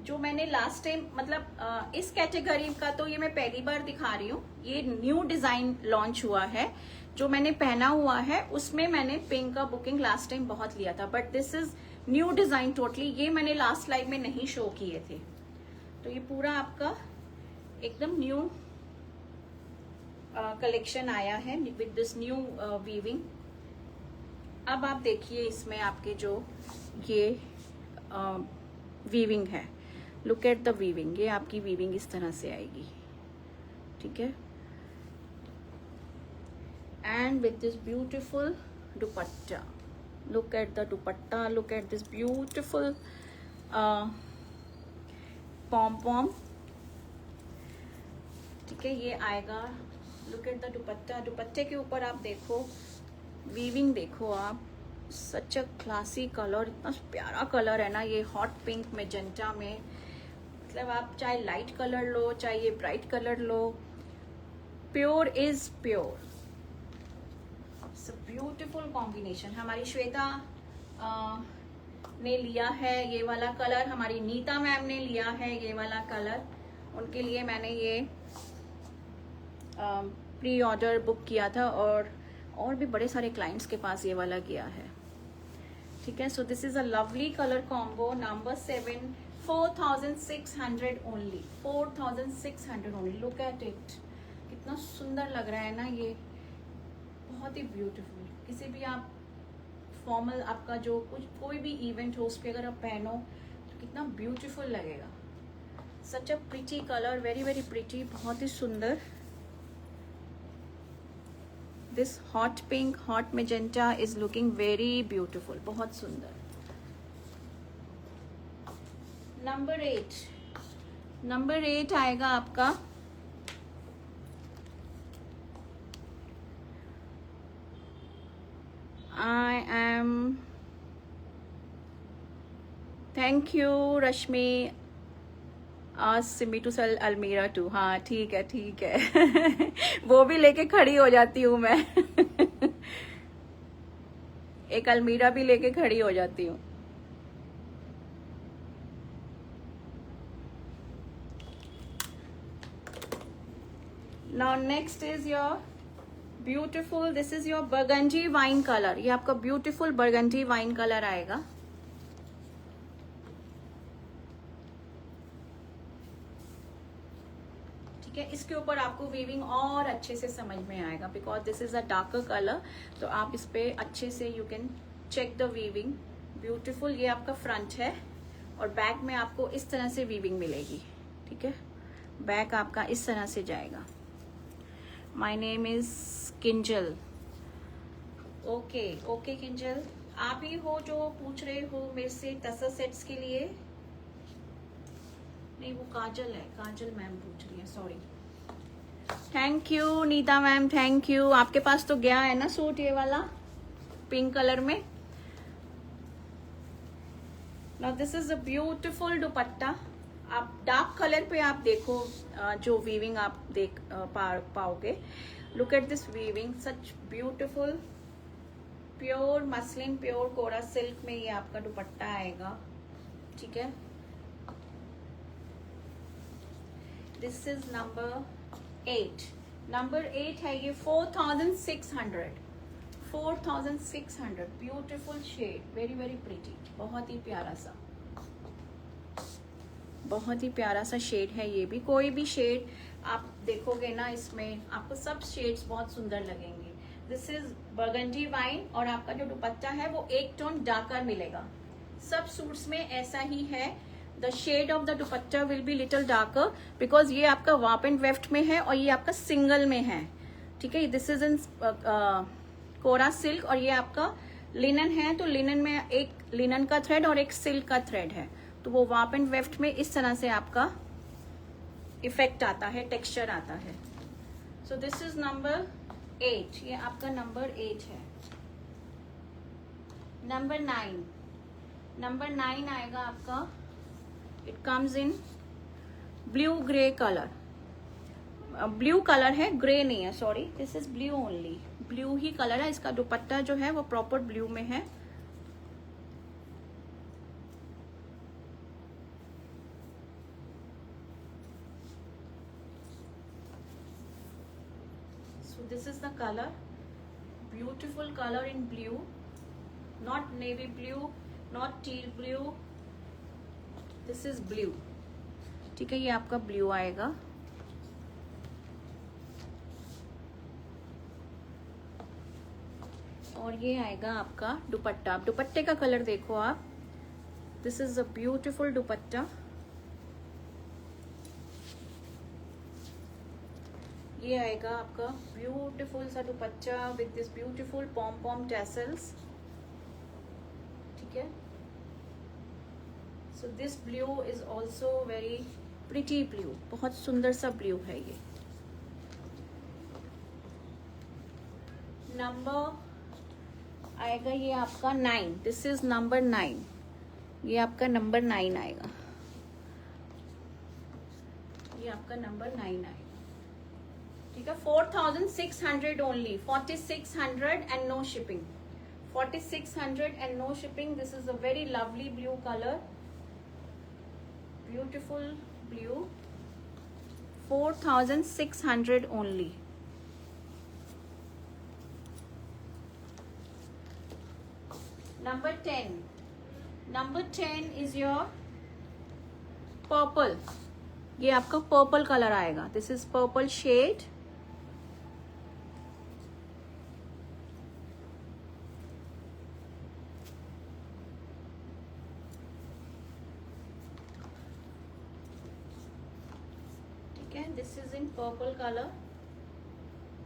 जो मैंने लास्ट टाइम मतलब इस कैटेगरी का तो ये मैं पहली बार दिखा रही हूँ। ये न्यू डिजाइन लॉन्च हुआ है। जो मैंने पहना हुआ है उसमें मैंने पिंक का बुकिंग लास्ट टाइम बहुत लिया था, but this is new design totally. ये मैंने लास्ट लाइव में नहीं शो किए थे। तो ये पूरा आपका एकदम न्यू कलेक्शन आया है विद दिस न्यू वीविंग। अब आप देखिए इसमें आपके जो ये वीविंग है, लुक एट द वीविंग। ये आपकी वीविंग इस तरह से आएगी, ठीक है। And with this beautiful dupatta, look at the dupatta, look at this beautiful pom pom, ठीक है। ये आएगा, लुक एट द दुपट्टा। दुपट्टे के ऊपर आप देखो वीविंग, देखो आप, सच अ क्लासी कलर, इतना प्यारा कलर है ना ये, हॉट पिंक मैजेंटा में। मतलब आप चाहे लाइट कलर लो चाहे ये bright colour low, pure is pure. It's a beautiful combination. हमारी श्वेता ने लिया है ये वाला कलर, हमारी नीता मैम ने लिया है ये वाला कलर। उनके लिए मैंने ये प्री ऑर्डर बुक किया था, और भी बड़े सारे क्लाइंट्स के पास ये वाला गया है, ठीक है। So this is a lovely colour combo number 7, 4600 only, 4600 only. Look at it, कितना सुंदर लग रहा है ना ये, बहुत ही ब्यूटीफुल। किसी भी आप फॉर्मल, आपका जो कुछ कोई भी इवेंट हो उस पर अगर आप पहनो तो कितना ब्यूटीफुल लगेगा। Such a pretty colour, very very pretty, बहुत ही सुंदर। This hot pink, hot magenta is looking very beautiful, बहुत सुंदर। नंबर 8 आएगा आपका I am, thank you Rashmi, Simi too sell अलमीरा टू। हाँ ठीक है ठीक है वो भी लेके खड़ी हो जाती हूँ मैं एक अलमीरा भी लेके खड़ी हो जाती हूँ। Now next is your beautiful, this is your burgundy wine colour. ये आपका ब्यूटीफुल बर्गंडी वाइन कलर आएगा। ठीक है, इसके ऊपर आपको वीविंग और अच्छे से समझ में आएगा because this is a darker colour. तो आप इस पे अच्छे से you can check the weaving. Beautiful. ये आपका फ्रंट है और बैक में आपको इस तरह से वीविंग मिलेगी, ठीक है। बैक आपका इस तरह से जाएगा। My name is Kinjal. Okay Kinjal, आप ही हो जो पूछ रहे हो मेरे से टसर सेट्स के लिए? नहीं, वो काजल है, काजल मैम पूछ रही है, sorry. Thank you Nita ma'am, thank you. आपके पास तो गया है ना सूट ये वाला पिंक कलर में। Now this is a beautiful dupatta. आप डार्क कलर पे आप देखो जो वीविंग आप देख पाओगे। Look at this weaving, such beautiful. Pure muslin, pure kora silk में ये आपका दुपट्टा आएगा, ठीक है। This is number 8। नंबर 8 है ये 4600। 4600 beautiful shade, very very pretty, बहुत ही प्यारा सा, बहुत ही प्यारा सा शेड है। ये भी कोई भी शेड आप देखोगे ना इसमें आपको सब शेड्स बहुत सुंदर लगेंगे। दिस इज बर्गंडी वाइन और आपका जो दुपट्टा है वो एक टोन डार्कर मिलेगा। सब सूट्स में ऐसा ही है। The shade of the dupatta will be little darker because ये आपका वाप एंड वेफ्ट में है और ये आपका सिंगल में है, ठीक है। This is in kora silk और ये आपका लिनन है। तो लिनन में एक लिनन का थ्रेड और एक सिल्क का थ्रेड है, तो वो वाप एंड वेफ्ट में इस तरह से आपका इफेक्ट आता है, टेक्सचर आता है। So this is number 8। ये आपका नंबर 8 है। नंबर 9, नंबर 9 आएगा आपका, it comes in blue grey colour. Blue colour है, ग्रे नहीं है, sorry, this is blue only, blue he colour है। इसका दुपट्टा जो है वो प्रॉपर ब्लू में है। So this is the color, beautiful color in blue, not navy blue, not teal blue, this is blue। ठीक है, ये आपका ब्लू आएगा। और ये आएगा आपका दुपट्टा। आप दुपट्टे का कलर देखो आप, this is a beautiful dupatta. ये आएगा आपका ब्यूटीफुल सा dupatta with this beautiful pom pom tassels. ठीक है, so this blue is also very pretty blue, बहुत सुंदर सा ब्लू है ये। नंबर आएगा ये आपका 9, दिस इज नंबर 9, ये आपका नंबर 9 आएगा, ये आपका नंबर 9 आएगा। ठीक है, 4600 only, 4600 and no shipping, 4600 and no shipping. This is a very lovely blue colour, beautiful blue, 4600 only. Number 10 is your purple. ये आपका पर्पल कलर आएगा, दिस इज पर्पल शेड। ठीक है, this is in purple colour,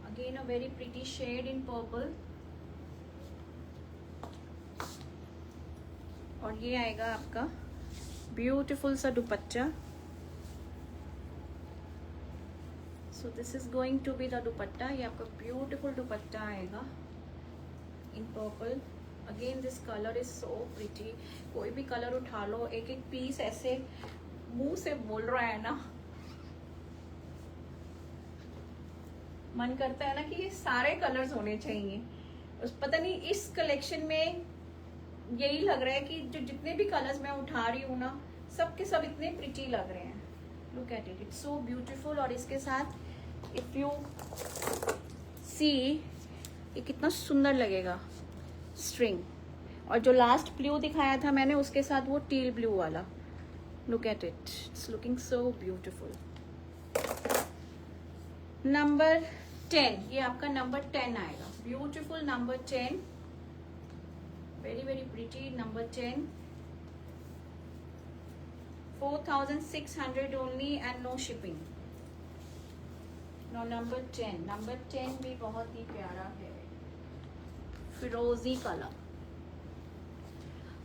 again a very pretty shade in purple. और ये आएगा आपका beautiful सा dupatta. So this is going to be the dupatta, ये आपका ब्यूटीफुल दुपट्टा आएगा in purple. Again this colour is so pretty, कोई भी कलर उठा लो, एक एक पीस ऐसे मुंह से बोल रहा है ना, मन करता है ना कि ये सारे कलर्स होने चाहिए। उस पता नहीं इस कलेक्शन में यही लग रहा है कि जो जितने भी कलर्स मैं उठा रही हूँ ना, सब के सब इतने प्रिटी लग रहे हैं। Look at it, it's so beautiful. और इसके साथ इफ यू सी, ये कितना सुंदर लगेगा स्ट्रिंग। और जो लास्ट ब्लू दिखाया था मैंने, उसके साथ वो टील ब्लू वाला, look at it, it's looking so beautiful. Number 10, ये आपका नंबर 10 आएगा, beautiful number 10, very very pretty number 10, 4600 only and no shipping। now number 10 भी बहुत ही प्यारा है, फिरोजी कलर,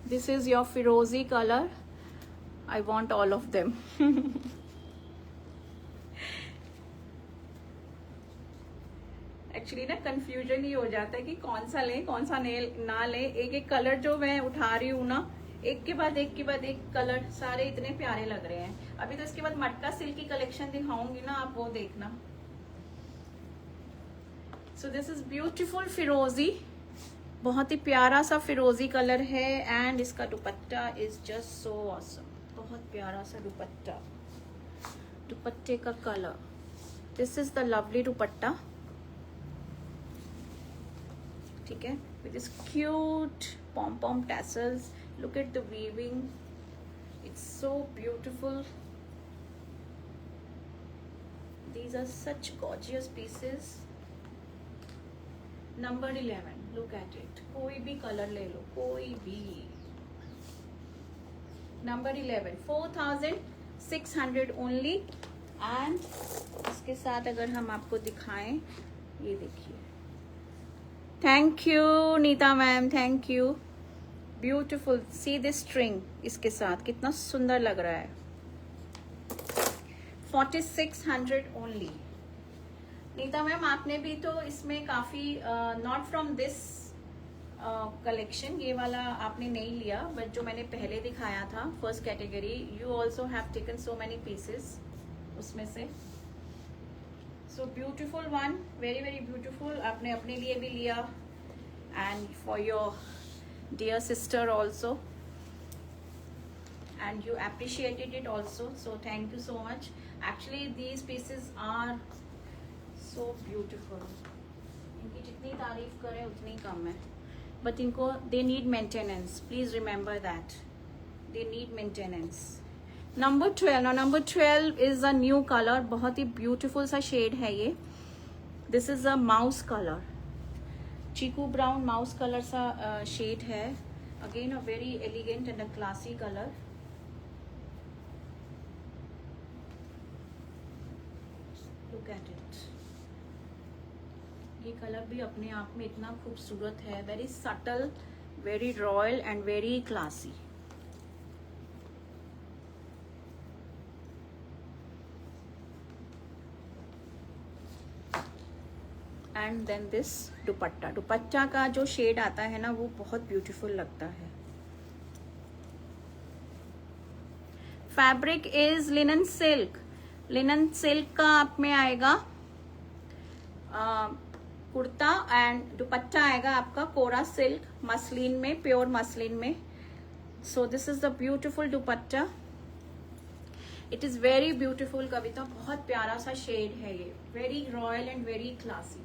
this is your फिरोजी colour, I want all of them। Actually ना कंफ्यूजन ही हो जाता है कि कौन सा लें कौन सा ना लें। एक एक कलर जो मैं उठा रही हूँ ना, एक के बाद एक कलर, सारे इतने प्यारे लग रहे हैं। अभी तो इसके बाद मटका सिल्क की कलेक्शन दिखाऊंगी ना, आप वो देखना। सो दिस इज ब्यूटीफुल फिरोजी, बहुत ही प्यारा सा फिरोजी कलर है। एंड इसका दुपट्टा इज जस्ट सो ऑसम, बहुत प्यारा सा दुपट्टा, दुपट्टे का colour, this is the lovely दुपट्टा। ठीक है, with this cute pom pom tassels, look at the weaving, it's so beautiful, these are such gorgeous pieces। number 11, look at it, कोई भी colour ले लो, कोई भी। number 11, 4600 only। and इसके साथ अगर हम आपको दिखाएं, ये देखिए, thank you Nita ma'am, thank you, beautiful. See this string, इसके साथ कितना सुंदर लग रहा है। 4600 ओनली। नीता मैम, आपने भी तो इसमें काफी, नॉट फ्रॉम दिस कलेक्शन, ये वाला आपने नहीं लिया, बट जो मैंने पहले दिखाया था first category, you also have taken so many pieces उसमें से। So beautiful one, very very beautiful. आपने अपने लिए भी लिया and for your dear sister also, and you appreciated it also, so thank you so much. Actually these pieces are so beautiful. इनकी जितनी तारीफ करें उतनी कम है, but इनको they need maintenance. Please remember that they need maintenance. Number 12. Now number 12 is a new color. बहुत ही beautiful सा shade है ये. This is a mouse color, chikoo brown mouse colour सा shade है. Again a very elegant and a classy color. Look at it. ये कलर भी अपने आप में इतना खूबसूरत है. Very subtle, very royal and very classy. And then this dupatta. Dupatta का जो शेड आता है ना वो बहुत ब्यूटीफुल लगता है. Fabric is linen silk. Linen silk का आप में आएगा कुर्ता एंड दुपट्टा आएगा आपका कोरा सिल्क मसलिन में, प्योर मसलिन में. So this is the beautiful dupatta. It is very beautiful Kavita. बहुत प्यारा सा शेड है ये. Very royal and very classy.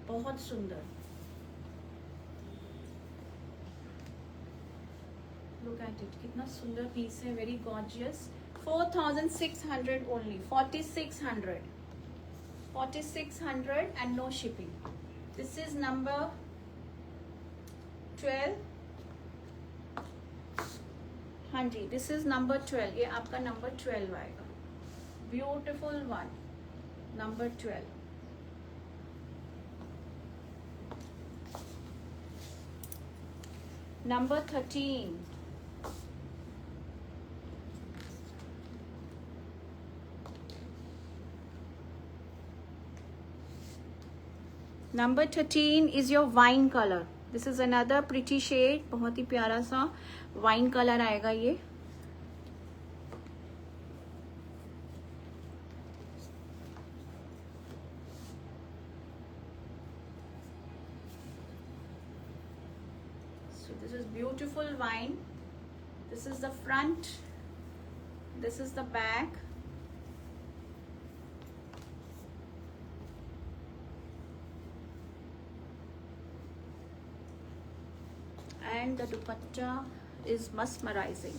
बहुत सुंदर. Look at it. कितना सुंदर पीस है. Very gorgeous. 4,600 only. 4,600. 4,600 and no shipping. This is number 12. हाँ जी, this is number 12. ये आपका number 12 आएगा. Beautiful one. Number 12. Number 13. Number 13 is your wine color. This is another pretty shade. बहुत ही प्यारा सा wine color आएगा ये. So this is beautiful wine. This is the front. This is the back. And the dupatta is mesmerizing.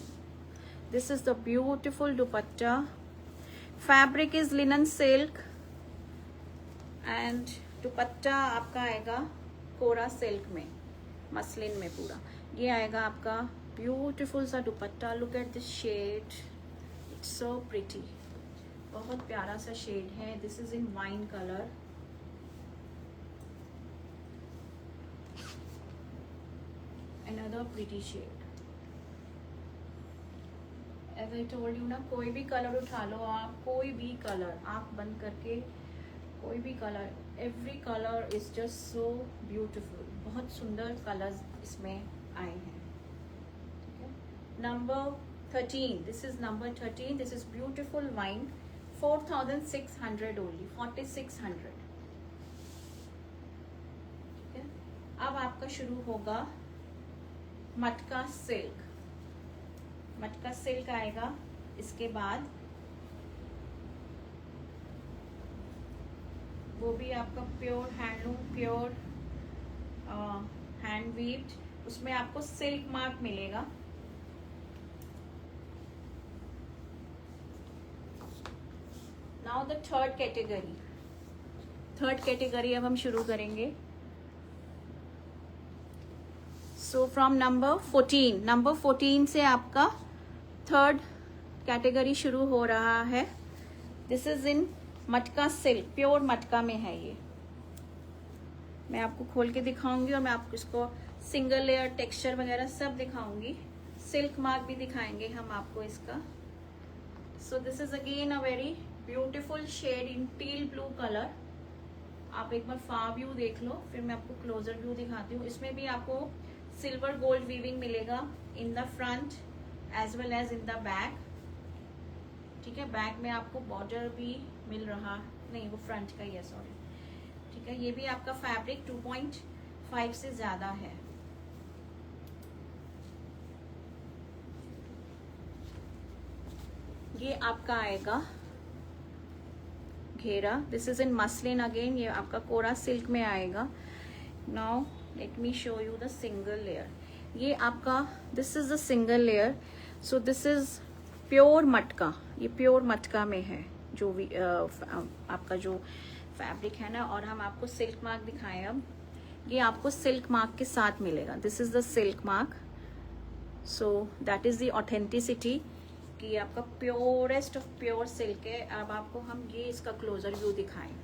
This is the beautiful dupatta. Fabric is linen silk and dupatta आपका आएगा कोरा silk में, muslin में पूरा. ये आएगा आपका beautiful सा दुपट्टा. Look at this shade. It's so pretty. बहुत प्यारा सा शेड है. This is in wine color. Another pretty shade. As I told you ना, कोई भी कलर उठा लो आप, कोई भी कलर आँख बंद करके, कोई भी colour, every color is just so beautiful. बहुत सुंदर कलर्स इसमें आए हैं. Number 13. This is number 13. This is beautiful wine. 4,600 only. 4,600. अब आपका शुरू होगा मटका सिल्क. मटका सिल्क आएगा. इसके बाद वो भी आपका pure handloom, pure hand weaved. उसमें आपको सिल्क मार्क मिलेगा. Now the third category. Third category अब हम शुरू करेंगे. So from number 14. नंबर 14 से आपका थर्ड कैटेगरी शुरू हो रहा है. This is in matka silk. Pure मटका में है ये. मैं आपको खोल के दिखाऊंगी और मैं आपको इसको सिंगल लेयर टेक्सचर वगैरह सब दिखाऊंगी. सिल्क मार्क भी दिखाएंगे हम आपको इसका. So this is again a very beautiful shade in teal blue colour. आप एक बार फार व्यू देख लो, फिर मैं आपको क्लोजर व्यू दिखाती हूँ. इसमें भी आपको सिल्वर गोल्ड वीविंग मिलेगा in the front as well as in the back. ठीक है, बैक में आपको बॉर्डर भी मिल रहा नहीं वो फ्रंट का ही है, सॉरी। ठीक है, ये भी आपका फैब्रिक 2.5 से ज्यादा है। ये आपका आएगा घेरा, this is in muslin again, ये आपका कोरा सिल्क में आएगा। Now let me show you the single layer. ये आपका this is the single layer, so this is pure मटका, ये प्योर मटका में है जो भी आपका जो फैब्रिक है ना। और हम आपको सिल्क मार्क दिखाएं अब, ये आपको सिल्क मार्क के साथ मिलेगा, this is the silk mark. So that is the authenticity कि ये आपका प्योरेस्ट ऑफ प्योर सिल्क है। अब आपको हम ये इसका क्लोजर व्यू दिखाएं।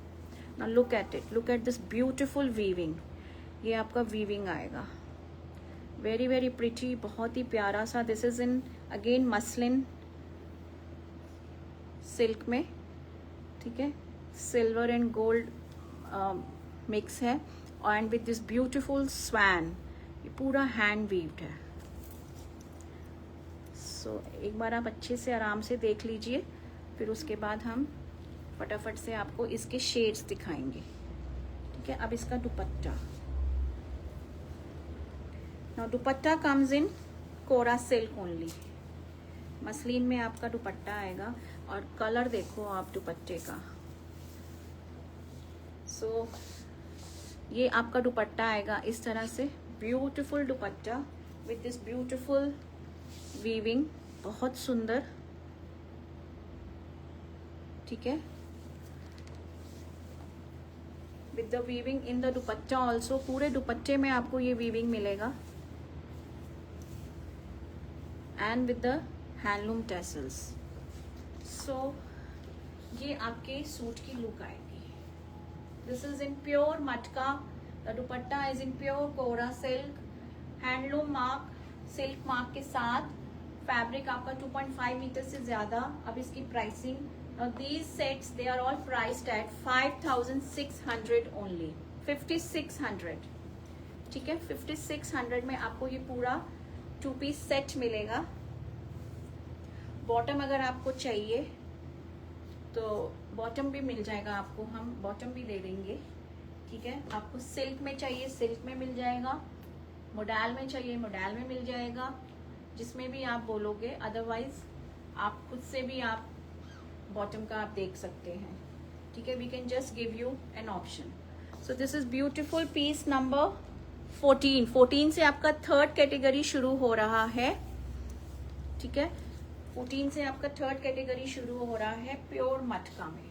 Now look at it, look at this beautiful weaving, ये आपका वीविंग आएगा, वेरी वेरी प्रिटी, बहुत ही प्यारा सा। This is in again muslin silk में, ठीक है, सिल्वर एंड गोल्ड मिक्स है, and with this beautiful swan, ये पूरा हैंड वीव्ड है। सो एक बार आप अच्छे से आराम से देख लीजिए, फिर उसके बाद हम फटाफट से आपको इसके शेड्स दिखाएंगे। ठीक है, अब इसका dupatta. Now dupatta comes in kora silk only, muslin में आपका दुपट्टा आएगा। और कलर देखो आप दुपट्टे का। सो ये आपका दुपट्टा आएगा इस तरह से, beautiful dupatta with this beautiful weaving, बहुत सुंदर। ठीक है, with the weaving in the dupatta also, पूरे दुपट्टे में आपको ये वीविंग मिलेगा, and with the handloom tassels. So ये आपके सूट की लुक आएगी। This is in pure matka, the dupatta is in pure kora silk, handloom mark, silk mark के साथ, फैब्रिक आपका 2.5 मीटर से ज्यादा। अब इसकी pricing, these sets they are all priced at 5600 only, 5600। ठीक है, 5600 में आपको ये पूरा 2 पीस सेट मिलेगा। बॉटम अगर आपको चाहिए तो बॉटम भी मिल जाएगा आपको, हम बॉटम भी दे देंगे। ठीक है, आपको सिल्क में चाहिए सिल्क में मिल जाएगा, मोडाल में चाहिए मोडाल में मिल जाएगा, जिसमें भी आप बोलोगे। अदरवाइज आप खुद से भी आप बॉटम का आप देख सकते हैं। ठीक है, we can just give you an option. So this is beautiful piece number 14। 14 से आपका थर्ड कैटेगरी शुरू हो रहा है। ठीक है, 14 से आपका थर्ड कैटेगरी शुरू हो रहा है प्योर मटका में।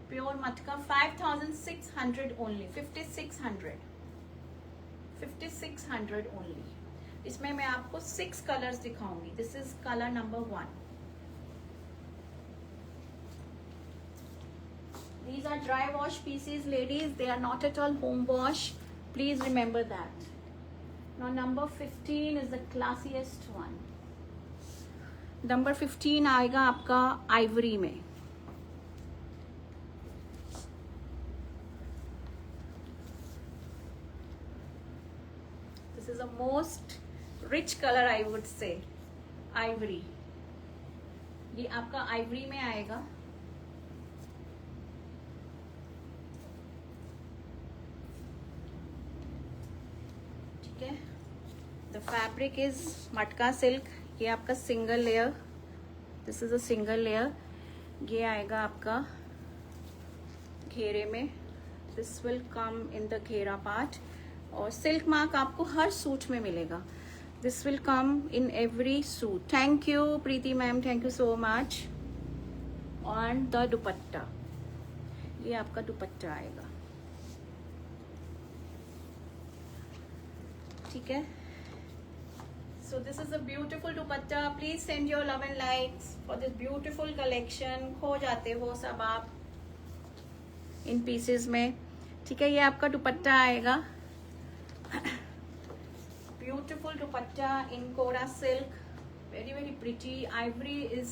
प्योर मटका 5600 ओनली, 5600 ओनली। इसमें मैं आपको 6 कलर्स दिखाऊंगी। This is colour number 1। These are dry wash pieces, ladies. They are not at all home wash. Please remember that. Now number 15 is the classiest one. Number 15 आएगा आपका Ivory में। This is a most rich colour I would say, Ivory. ये आपका Ivory में आएगा। ठीक है, the fabric is मटका सिल्क, ये आपका single layer, this is a single layer. ये आएगा आपका घेरे में, this will come in the ghera part. और सिल्क मार्क आपको हर सूट में मिलेगा, this will come in every suit. Thank you Preeti ma'am, thank you so much. On the dupatta, ये आपका दुपट्टा आएगा। ठीक है, so this is a beautiful dupatta. Please send your love and likes for this beautiful collection. खो जाते हो सब आप इन पीसेस में। ठीक है, ये आपका दुपट्टा आएगा, beautiful dupatta in kora silk, very very pretty. Ivory is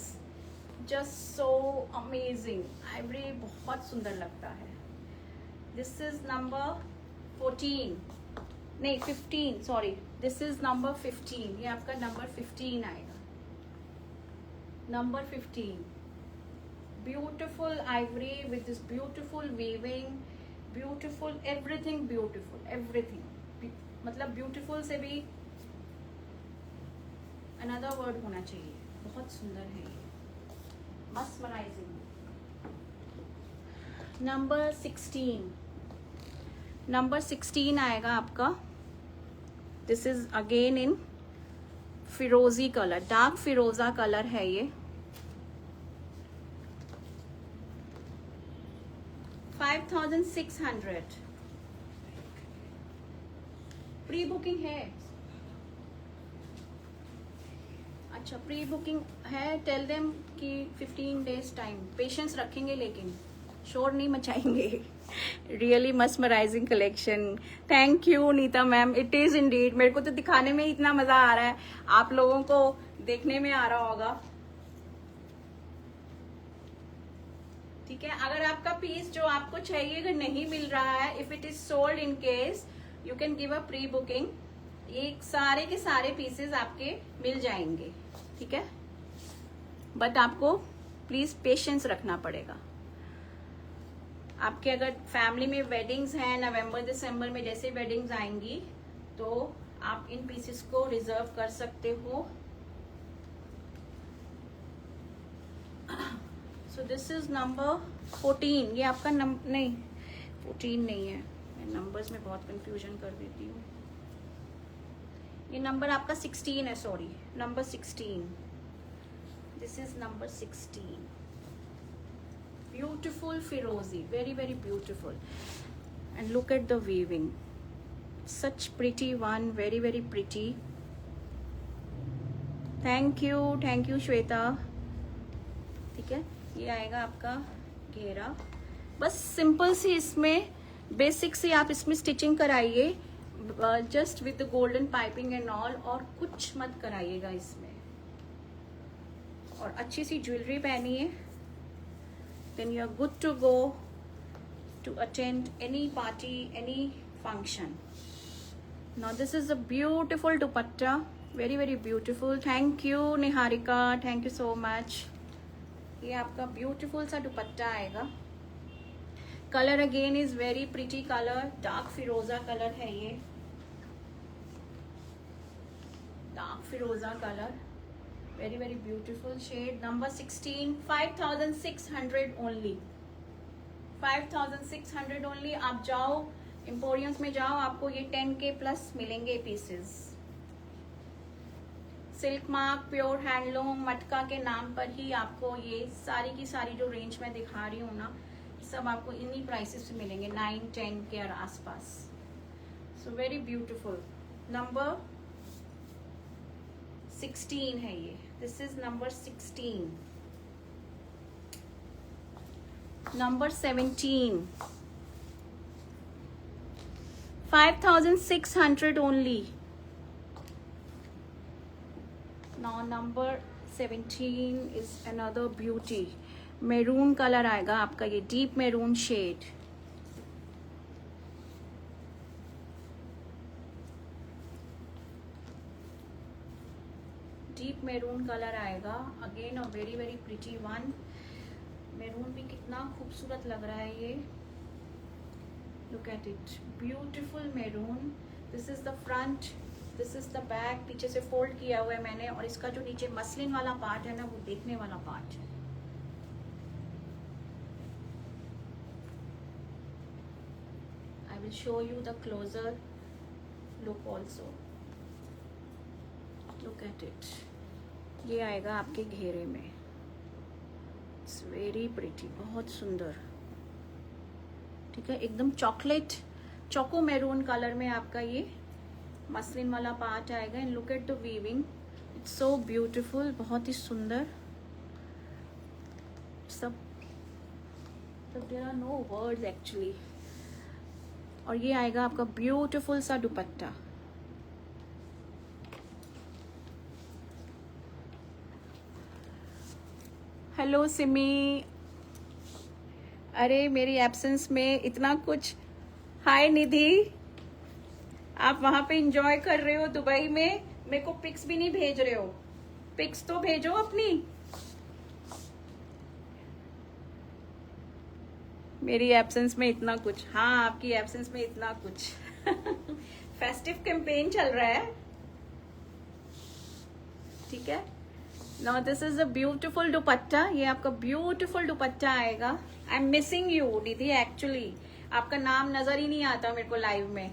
just so amazing, ivory बहुत सुंदर लगता है। दिस इज नंबर 14, नहीं 15, सॉरी, दिस इज नंबर 15। ये आपका नंबर 15 आएगा, number 15। Beautiful Ivory with this beautiful weaving, beautiful everything, beautiful everything, मतलब beautiful से भी अनदर वर्ड होना चाहिए। बहुत सुंदर है ये, मस्मराइजिंग। नंबर 16, नंबर 16 आएगा आपका। दिस इज अगेन इन फिरोजी कलर, डार्क फिरोजा कलर है ये। 5600 प्री बुकिंग है। अच्छा, प्री बुकिंग है। टेल देम कि 15 डेज टाइम, पेशेंस रखेंगे लेकिन शोर नहीं मचाएंगे। Really mesmerising collection. Thank you Nita ma'am, it is indeed. मेरे को तो दिखाने में इतना मजा आ रहा है, आप लोगों को देखने में आ रहा होगा। ठीक है, अगर आपका पीस जो आपको चाहिए अगर नहीं मिल रहा है, if it is sold in case, you can give a pre booking. ये सारे के सारे पीसेस आपके मिल जाएंगे, ठीक है। बट आपको प्लीज पेशेंस रखना पड़ेगा। आपके अगर फैमिली में वेडिंग्स हैं नवंबर दिसंबर में, जैसे वेडिंग्स आएंगी, तो आप इन पीसेस को रिजर्व कर सकते हो। सो दिस इज नंबर 14। ये आपका नहीं 14 नहीं है, मैं नंबर्स में बहुत कंफ्यूजन कर देती हूँ। ये नंबर आपका 16 है, sorry, number 16। This is number 16। Beautiful फिरोजी, very very beautiful. And look at the weaving, such pretty one, very very pretty. Thank you Shweta. ठीक है, ये आएगा आपका घेरा। बस सिंपल सी इसमें बेसिक सी आप इसमें स्टिचिंग कराइए, just with the golden piping and all, और कुछ मत कराइएगा इसमें। और अच्छी सी ज्वेलरी पहनिए, then you are good to go to attend any party, any function. Now this is a beautiful dupatta, very very beautiful. Thank you Niharika, thank you so much. ये आपका ब्यूटीफुल सा दुपट्टा आएगा। Colour again is very pretty colour, dark फिरोजा colour है ये, dark फिरोजा colour, very very beautiful shade. Number 16, 5600 only, 5600 only. आप जाओ एम्पोरियम्स में जाओ, आपको ये 10K प्लस मिलेंगे pieces. Silk mark, pure handloom, मटका के नाम पर ही आपको ये सारी की सारी जो रेंज में दिखा रही हूँ ना, सब आपको इन्हीं प्राइसेस से मिलेंगे, 9-10 के आसपास। So very beautiful. नंबर 16 है ये, this is number 16। Number 17, 5600 only. Now number 17 is another beauty, maroon colour आएगा आपका, ये deep maroon shade. Deep maroon colour आएगा, again a very very pretty one. Maroon भी कितना खूबसूरत लग रहा है ये, look at it, beautiful maroon. This is the front, this is the back, पीछे से फोल्ड किया हुआ है मैंने, और इसका जो नीचे मसलिन वाला पार्ट है ना, वो देखने वाला पार्ट है। I will show you the closure look also, look at it. ये आएगा आपके घेरे में, इट्स वेरी प्रिटी, बहुत सुंदर। ठीक है, एकदम चॉकलेट चोको मैरून कलर में आपका ये मसलिन वाला पार्ट आएगा। And look at the weaving, it's so beautiful, बहुत ही सुंदर। सब there are no words actually. और ये आएगा आपका ब्यूटीफुल सा दुपट्टा। हेलो सिमी, अरे मेरी एब्सेंस में इतना कुछ। हाय निधि, आप वहां पे एंजॉय कर रहे हो दुबई में, मेरे को पिक्स भी नहीं भेज रहे हो। पिक्स तो भेजो अपनी। मेरी एब्सेंस में इतना कुछ, हाँ आपकी एब्सेंस में इतना कुछ। फेस्टिव कैंपेन चल रहा है, ठीक है। Now this is a beautiful dupatta, ये आपका ब्यूटीफुल दुपट्टा आएगा। आई एम मिसिंग यू दीदी, एक्चुअली आपका नाम नजर ही नहीं आता मेरे को लाइव में,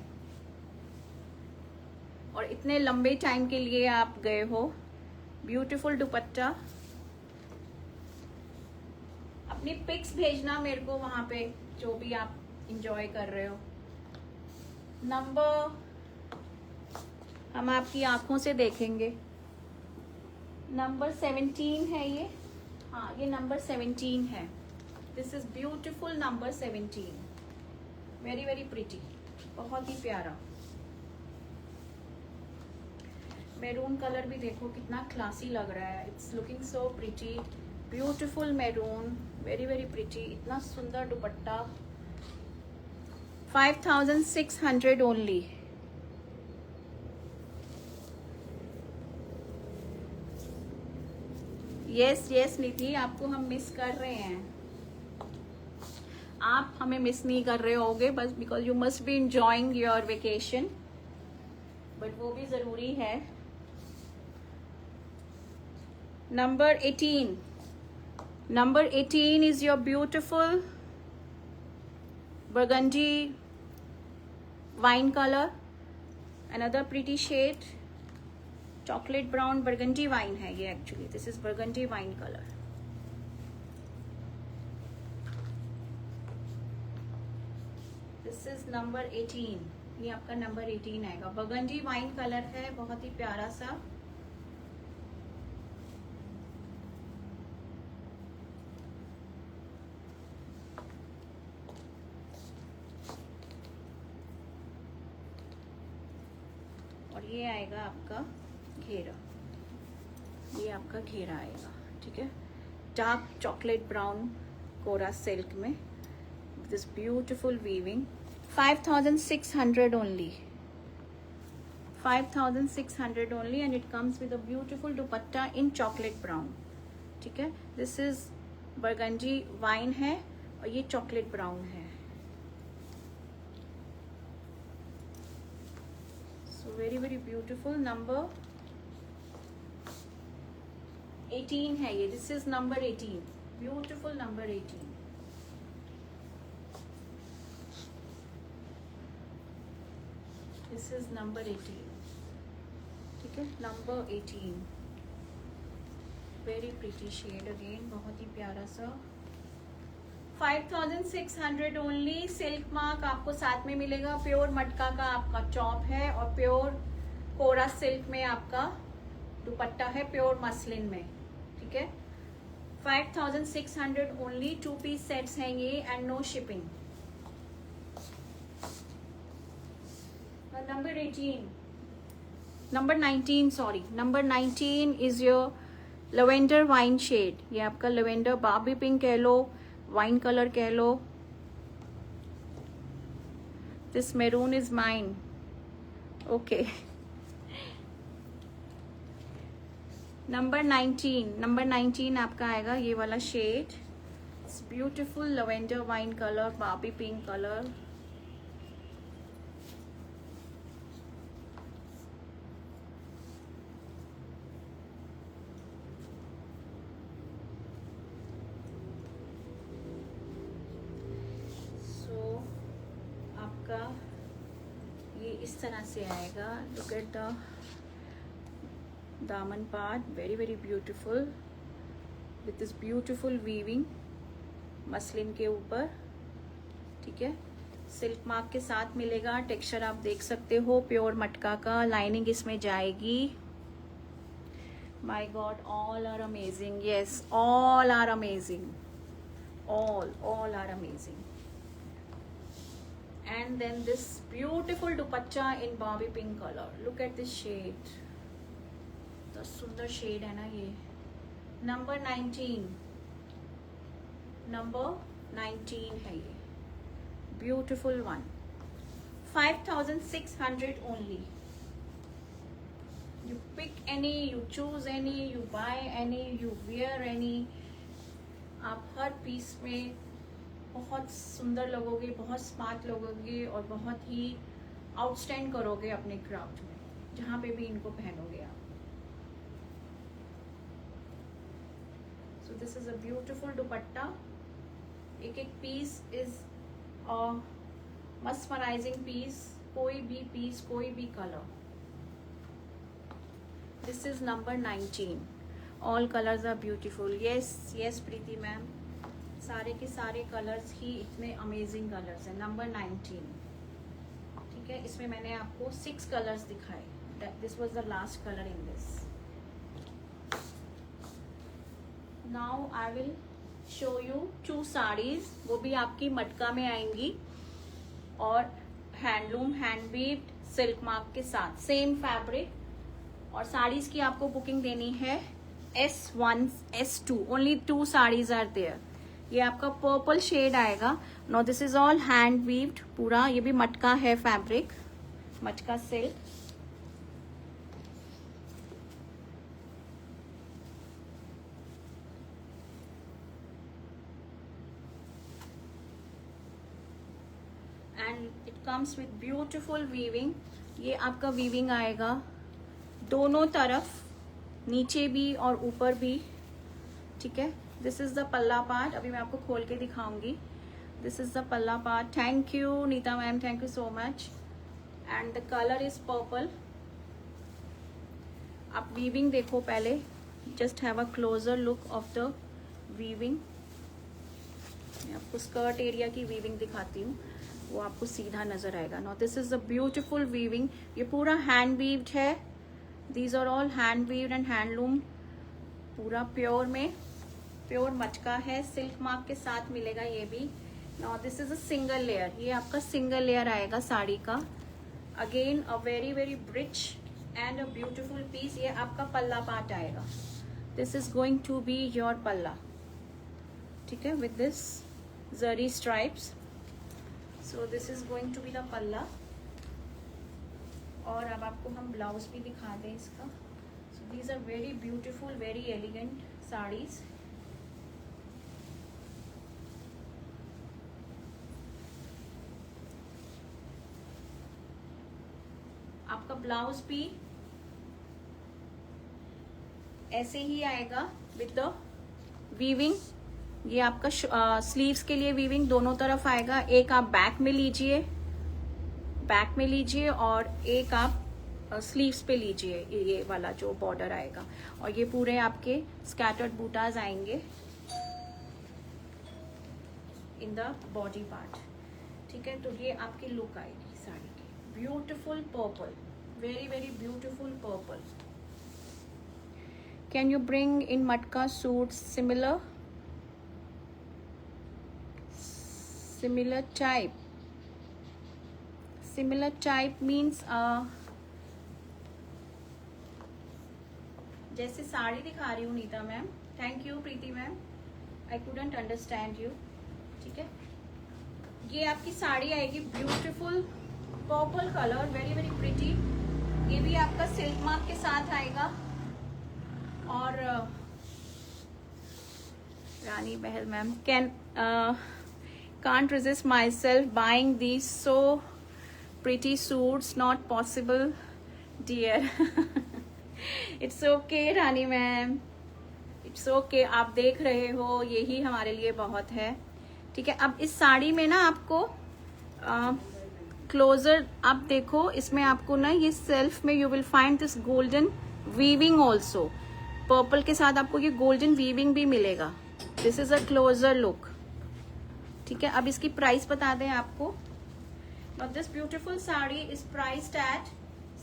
और इतने लंबे टाइम के लिए आप गए हो। ब्यूटीफुल दुपट्टा, अपनी पिक्स भेजना मेरे को वहां पे, जो भी आप इंजॉय कर रहे हो। नंबर हम आपकी आंखों से देखेंगे। नंबर 17 है ये, हाँ ये नंबर 17 है। This is beautiful number 17, very very pretty, बहुत ही प्यारा। मैरून कलर भी देखो कितना क्लासी लग रहा है, it's looking so pretty, beautiful maroon, very very pretty, इतना सुंदर दुपट्टा। 5600 ओनली। यस यस निधि, आपको हम मिस कर रहे हैं, आप हमें मिस नहीं कर रहे होगे बस because you must be enjoying your vacation, but वो भी जरूरी है। Number 18, number 18 is your beautiful burgundy wine color, another pretty shade, chocolate brown burgundy wine है ये actually, this is burgundy wine color। this is number 18, ये आपका number 18 आएगा। burgundy wine color है, बहुत ही प्यारा सा। और ये आएगा आपका घेरा, ये आपका घेरा आएगा, ठीक है। Dark chocolate brown kora silk में, this beautiful weaving. 5600 only, 5600 only, and it comes with a beautiful dupatta in chocolate brown, ठीक है। दिस इज बरगंजी वाइन है और ये चॉकलेट ब्राउन है। वेरी वेरी ब्यूटीफुल, नंबर 18 है ये, this is number 18, beautiful number 18। This is number 18, ठीक है, number 18, very pretty shade again, बहुत ही प्यारा सा। 5600 ओनली। सिल्क मार्क आपको साथ में मिलेगा, प्योर मटका का आपका चॉप है और प्योर कोरा सिल्क में आपका दुपट्टा है, प्योर मसलिन में, ठीक है। 5600 ओनली, 2 पीस सेट्स हैं ये and no shipping. Number 18, number 19 sorry, number 19 is your lavender wine shade, ये आपका लेवेंडर बाबी पिंक कह लो, वाइन कलर कह लो। This maroon is mine, okay. Number 19, number 19 आपका आएगा ये वाला shade, it's beautiful lavender wine colour, baby pink colour. ये इस तरह से आएगा, लुक एट द दामन part, very very beautiful with this beautiful weaving muslin के ऊपर, ठीक है। सिल्क मार्क के साथ मिलेगा, टेक्सचर आप देख सकते हो, प्योर मटका का, लाइनिंग इसमें जाएगी। My god, all are amazing, yes all are amazing, all are amazing। And then this beautiful dupatta in Bobby pink color, look at this shade, the सुंदर shade है ना ये। नंबर 19, नंबर 19 है ये, beautiful one. 5600 only। You pick any, you choose any, you buy any, you wear any। आप हर piece में बहुत सुंदर लगोगे, बहुत स्मार्ट लगोगे और बहुत ही आउटस्टैंड करोगे अपने क्राफ्ट में, जहाँ पे भी इनको पहनोगे आप। सो दिस इज अ ब्यूटिफुल दुपट्टा। एक एक पीस इज मस्मराइजिंग पीस, कोई भी पीस, कोई भी colour. This is number 19। All colours are beautiful. Yes yes Preeti ma'am, सारे के सारे कलर्स ही इतने अमेजिंग कलर्स हैं। नंबर 19, ठीक है। इसमें मैंने आपको 6 कलर्स दिखाए। This was the last colour in this. Now I will show you 2 saris, वो भी आपकी मटका में आएंगी और हैंडलूम हैंडवीव्ड सिल्क मार्क के साथ, सेम फैब्रिक। और साड़ीज की आपको बुकिंग देनी है S1 S2, only 2 saris are there. ये आपका पर्पल शेड आएगा। No this is all hand weaved पूरा, ये भी मटका है fabric, matka silk. And it comes with beautiful weaving. ये आपका वीविंग आएगा दोनों तरफ, नीचे भी और ऊपर भी, ठीक है। This is the palla part. अभी मैं आपको खोल के दिखाऊंगी। This is the palla part. Thank you Nita ma'am, thank you so much. And the colour is purple. आप वीविंग देखो पहले, just have a closer look of the weaving. मैं आपको स्कर्ट एरिया की वीविंग दिखाती हूँ, वो आपको सीधा नजर आएगा। No this is the beautiful weaving. ये पूरा हैंड वीव्ड है। These are all hand weaved and handloom, पूरा प्योर में, प्योर मटका है, सिल्क मार्क के साथ मिलेगा ये भी। Now this is a single layer. ये आपका सिंगल लेयर आएगा साड़ी का। Again a very very rich and a beautiful piece. ये आपका पल्ला पार्ट आएगा। This is going to be your palla, ठीक है, with this zari stripes. So this is going to be the palla. और अब आपको हम ब्लाउज भी दिखा दें इसका। So these are very beautiful, very elegant saris. आपका ब्लाउज भी ऐसे ही आएगा विद द वीविंग। ये आपका स्लीव्स के लिए वीविंग दोनों तरफ आएगा। एक आप बैक में लीजिए, बैक में लीजिए, और एक आप स्लीव्स पे लीजिए, ये वाला जो बॉर्डर आएगा। और ये पूरे आपके स्कैटर्ड बूटाज आएंगे इन द बॉडी पार्ट, ठीक है। तो ये आपकी लुक आएगी साड़ी की। Beautiful purple, very very beautiful purple. Can you bring in matka suit similar type? Similar type means जैसे साड़ी दिखा रही हूँ Neeta ma'am. Thank you Preeti ma'am, I couldn't understand you, ठीक है। ये आपकी साड़ी आएगी beautiful purple colour, very very pretty. ये भी आपका सिल्क मार्क के साथ आएगा। और Rani Bahal ma'am, can't resist myself buying these so pretty suits, not possible dear. It's okay Rani ma'am, it's okay. आप देख रहे हो, यही हमारे लिए बहुत है, ठीक है। अब इस साड़ी में ना आपको क्लोजर आप देखो, इसमें आपको ना ये सेल्फ में you will find this golden weaving also. Purple के साथ आपको ये गोल्डन वीविंग भी मिलेगा। This is a closer look, ठीक है। अब इसकी प्राइस बता दें आपको। Now this beautiful sari is priced at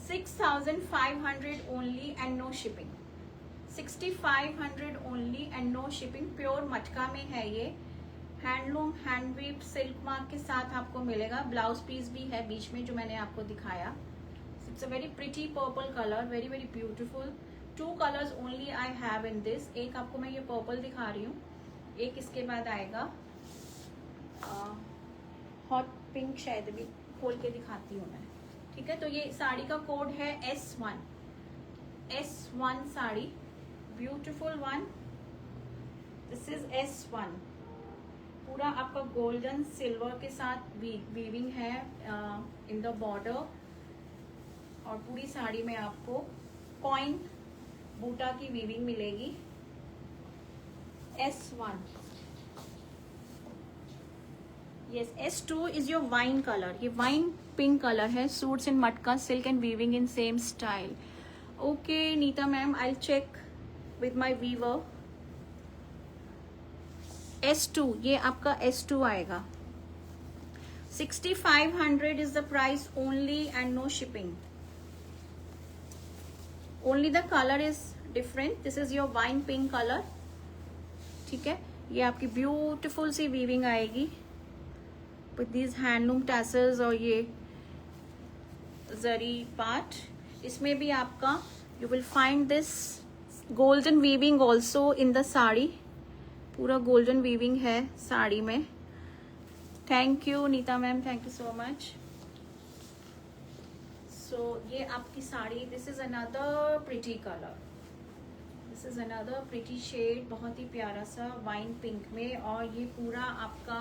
6,500 only and no shipping. 6,500 only and no shipping. Pure मटका में है ये, हैंडलूम हैंडवीव सिल्क मार्क के साथ आपको मिलेगा। ब्लाउज पीस भी है बीच में जो मैंने आपको दिखाया। It's a very pretty purple colour, very very beautiful. 2 colours only I have in this. एक आपको मैं ये पर्पल दिखा रही हूँ, एक इसके बाद आएगा हॉट पिंक, शायद भी खोल के दिखाती हूँ मैं, ठीक है। तो ये साड़ी का कोड है S1 sari, beautiful one. This is S1। पूरा आपका गोल्डन सिल्वर के साथ वीविंग है इन द बॉर्डर, और पूरी साड़ी में आपको कॉइन बूटा की वीविंग मिलेगी। S1, yes, S2 is your wine colour. ये वाइन पिंक कलर है, suits in matka silk and weaving in same style. Okay Nita ma'am, I check with my weaver. S2, ये आपका S2 आएगा। 6500 is the price only and no shipping. Only the colour is different. This is your wine pink colour, ठीक है। ये आपकी beautiful सी weaving आएगी with these handloom tassels और ये जरी पार्ट। इसमें भी आपका you will find this golden weaving also in the sari. पूरा गोल्डन वीविंग है साड़ी में। Thank you Nita ma'am, thank you so much. So ये आपकी sari, this is another pretty colour, this is another pretty shade, बहुत ही प्यारा सा वाइन पिंक में। और ये पूरा आपका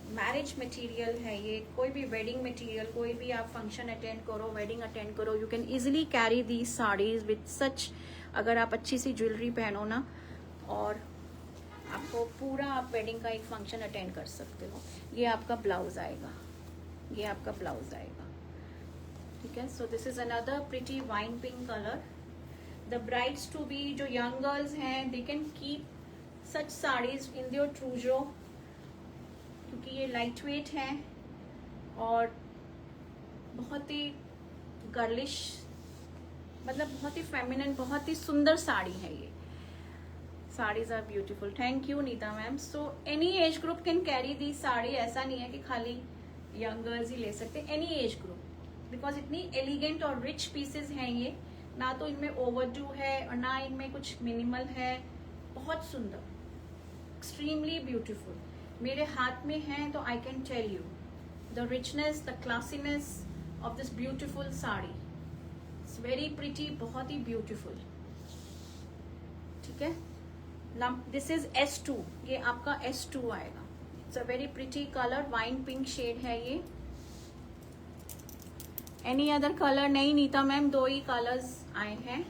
मैरिज मटेरियल है। ये कोई भी वेडिंग मटेरियल, कोई भी आप फंक्शन अटेंड करो, वेडिंग अटेंड करो, you can easily carry these saris with such. अगर आप अच्छी सी ज्वेलरी पहनो ना, और आपको पूरा आप वेडिंग का एक फंक्शन अटेंड कर सकते हो। ये आपका ब्लाउज आएगा, ये आपका ब्लाउज आएगा, ठीक है। So this is another pretty wine pink colour. The brides to be, जो यंग गर्ल्स हैं, they can keep such saris in their trousseau, क्योंकि ये लाइट वेट है और बहुत ही गर्लिश, मतलब बहुत ही फेमिनिन, बहुत ही सुंदर साड़ी है ये। Saris are beautiful. Thank you Nita ma'am. So any age group can carry the sari. ऐसा नहीं है कि खाली यंग गर्ल्स ही ले सकते, एनी एज ग्रुप, बिकॉज इतनी एलिगेंट और रिच पीसेस हैं ये। ना तो इनमें ओवरडू है और ना इनमें कुछ मिनिमल है। बहुत सुंदर, एक्सट्रीमली ब्यूटीफुल। मेरे हाथ में है तो I can tell you the richness, the classiness of this beautiful sari. It's very pretty, बहुत ही ब्यूटीफुल, ठीक है। दिस इज S2, ये आपका S2 आएगा। It's a very pretty colour, wine pink shade है ये। एनी अदर कलर नहीं नीता मैम, दो ही कलर्स आए हैं,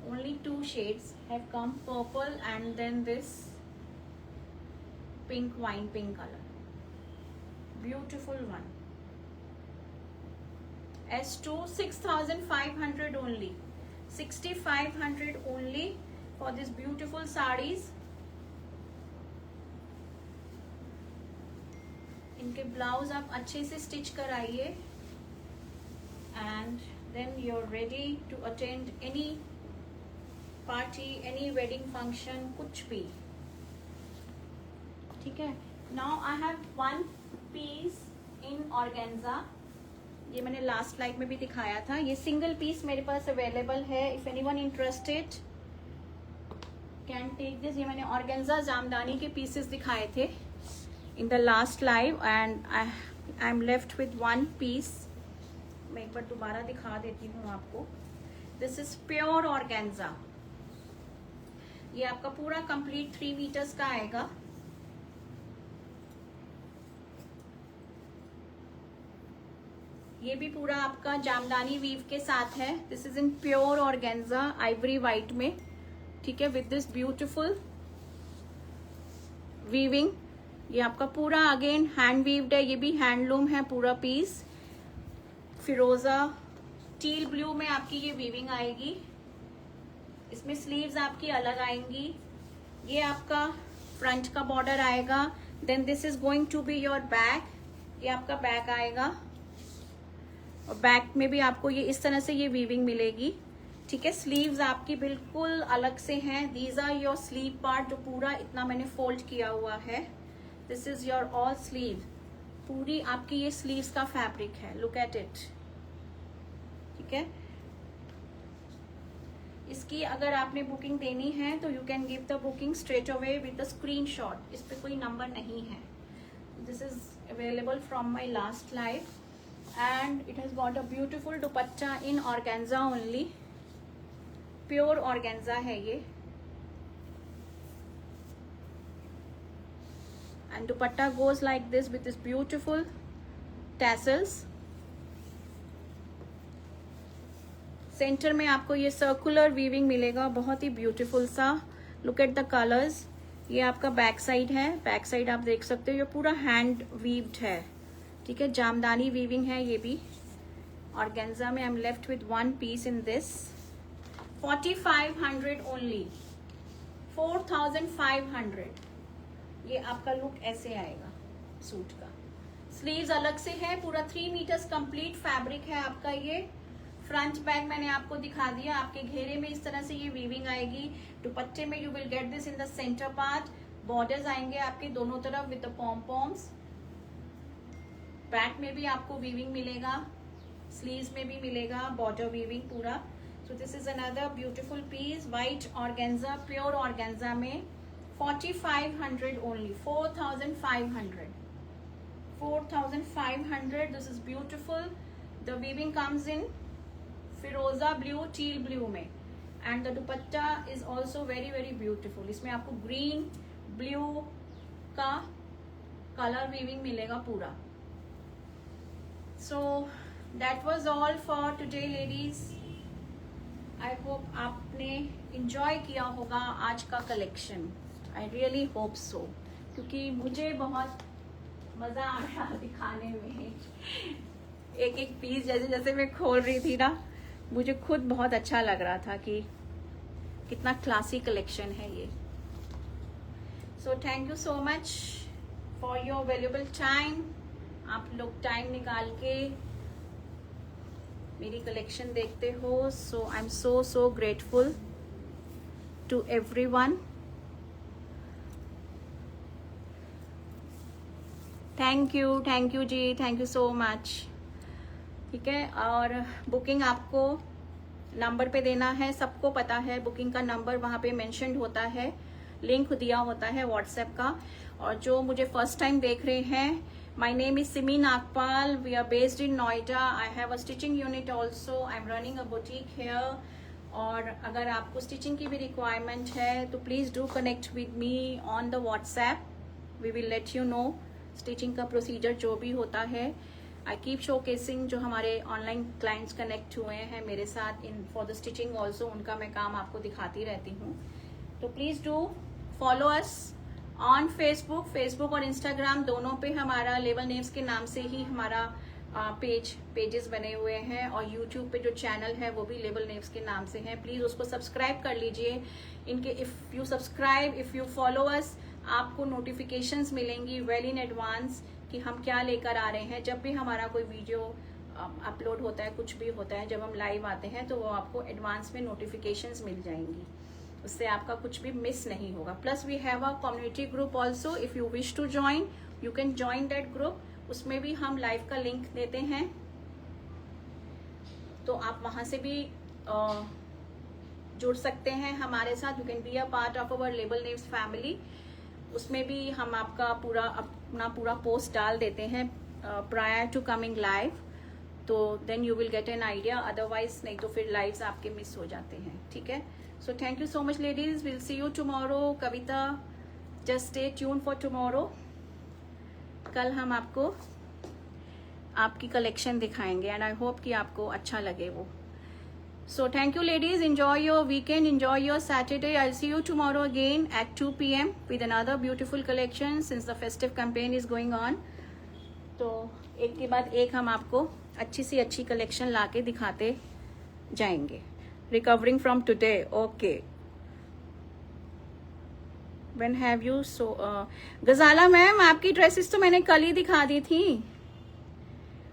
only 2 shades have come, purple and then this pink, wine pink color, beautiful one। S2 6500 only, 6500 only for this beautiful sarees। इनके blouse आप अच्छे से स्टिच कराइए and then you're ready to attend any party, any wedding function, कुछ भी, ठीक है। Now I have one piece in organza। ये मैंने लास्ट स्लाइड में भी दिखाया था। ये सिंगल पीस मेरे पास अवेलेबल है। If anyone interested can take this. ये मैंने ऑर्गेन्जा जामदानी के पीसेस दिखाए थे in the last live and I am left with one piece. मैं एक बार दोबारा दिखा देती हूँ आपको। This is pure organza. ये आपका पूरा कंप्लीट 3 मीटर्स का आएगा। ये भी पूरा आपका जामदानी वीव के साथ है। This is in pure organza Ivory white में, ठीक है, विद दिस ब्यूटीफुल वीविंग। ये आपका पूरा अगेन हैंड वीव्ड है, ये भी हैंडलूम है पूरा पीस। फिरोजा टील ब्लू में आपकी ये वीविंग आएगी। इसमें स्लीव्स आपकी अलग आएंगी। ये आपका फ्रंट का बॉर्डर आएगा। Then this is going to be your back. ये आपका बैक आएगा और बैक में भी आपको ये इस तरह से ये वीविंग मिलेगी, ठीक है। स्लीव्स आपकी बिल्कुल अलग से हैं। These are your sleeve part, जो पूरा इतना मैंने फोल्ड किया हुआ है। This is your all sleeve. पूरी आपकी ये स्लीव्स का फैब्रिक है, लुक एट इट, ठीक है। इसकी अगर आपने बुकिंग देनी है तो you can give the booking straight away with the screenshot. इस पे कोई नंबर नहीं है। This is available from my last live and it has got a beautiful dupatta in organza only, pure organza है ये। And dupatta goes like this with this beautiful tassels. Centre में आपको ये सर्कुलर वीविंग मिलेगा, बहुत ही beautiful सा। Look at the colours. ये आपका बैक साइड है, बैक साइड आप देख सकते हो ये पूरा हैंड वीव्ड है, ठीक है, जामदानी वीविंग है ये भी। ऑर्गेन्जा में I am left with one piece in this. 4500 only, 4500। ये आपका लुक ऐसे आएगा सूट का। स्लीव्स अलग से है, पूरा 3 मीटर्स कंप्लीट फैब्रिक है आपका ये। फ्रंट बैक मैंने आपको दिखा दिया। आपके घेरे में इस तरह से ये वीविंग आएगी। दुपट्टे में you will get this in the centre part. Borders आएंगे आपके दोनों तरफ विद द पॉम पॉम्स। बैक में भी आपको वीविंग मिलेगा, स्लीव्स में भी मिलेगा बॉर्डर वीविंग पूरा। So this is another beautiful piece, white organza, pure organza में 4500 only, 4500, 4500। This is beautiful. The weaving comes in फिरोजा ब्लू, टील ब्लू में, and the dupatta is also very very beautiful. इसमें आपको green blue का colour weaving मिलेगा पूरा। So that was all for today ladies. I hope आपने enjoy किया होगा आज का collection. I really hope so, क्योंकि मुझे बहुत मजा आ रहा दिखाने में। एक एक पीस जैसे जैसे मैं खोल रही थी ना, मुझे खुद बहुत अच्छा लग रहा था कि कितना क्लासी कलेक्शन है ये। So thank you so much for your valuable time. आप लोग टाइम निकाल के मेरी कलेक्शन देखते हो। So I am so grateful to everyone. Thank you ji, thank you so much. ठीक है, और बुकिंग आपको नंबर पे देना है, सबको पता है बुकिंग का नंबर वहाँ पे मेंशन्ड होता है, लिंक दिया होता है व्हाट्सएप का। और जो मुझे फर्स्ट टाइम देख रहे हैं, my name is Simi Nagpal, we are based in Noida. I have a stitching unit also, I am running a boutique here. और अगर आपको स्टिचिंग की भी रिक्वायरमेंट है तो please do connect with me on the WhatsApp. We will let you know stitching का procedure जो भी होता है। आई कीप शोकेसिंग जो हमारे ऑनलाइन क्लाइंट्स कनेक्ट हुए हैं मेरे साथ in for the stitching also, उनका मैं काम आपको दिखाती रहती हूँ। तो please do follow us on Facebook और इंस्टाग्राम दोनों पे हमारा लेवल नेव्स के नाम से ही हमारा पेजेस बने हुए हैं। और यूट्यूब पे जो चैनल है वो भी लेवल नेव्स के नाम से है। प्लीज उसको सब्सक्राइब कर लीजिए। इनके if you subscribe, if you follow us, आपको नोटिफिकेशंस मिलेंगी वेल इन एडवांस कि हम क्या लेकर आ रहे हैं। जब भी हमारा कोई वीडियो अपलोड होता है, कुछ भी होता है, जब हम लाइव आते हैं तो वो आपको एडवांस में नोटिफिकेशंस मिल जाएंगी, उससे आपका कुछ भी मिस नहीं होगा। Plus we have a community group also, if you wish to join you can join that group. उसमें भी हम लाइव का लिंक देते हैं, तो आप वहां से भी जुड़ सकते हैं हमारे साथ। You can be a part of our level Neves family. उसमें भी हम आपका अपना पूरा पोस्ट डाल देते हैं प्रायर टू कमिंग लाइव, तो then you will get an idea. Otherwise नहीं तो फिर लाइव्स आपके मिस हो जाते हैं। ठीक है, सो thank you so much ladies, will see you tomorrow. Kavita, just stay tune for tomorrow. कल हम आपको आपकी कलेक्शन दिखाएंगे एंड आई होप कि आपको अच्छा लगे वो। So thank you ladies, enjoy your weekend, enjoy your Saturday. I'll see you tomorrow again at 2 p.m. with another beautiful collection since the festive campaign is going on. तो एक के बाद एक हम आपको अच्छी सी अच्छी कलेक्शन लाके दिखाते जाएंगे। Recovering from today, okay. When have you Ghazala ma'am, आपकी ड्रेसेस तो मैंने कल ही दिखा दी थी।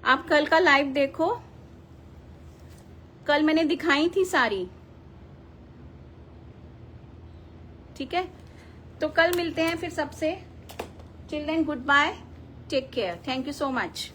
आप कल का लाइव देखो, कल मैंने दिखाई थी सारी। ठीक है, तो कल मिलते हैं फिर सबसे। Till then good bye, take care, thank you so much.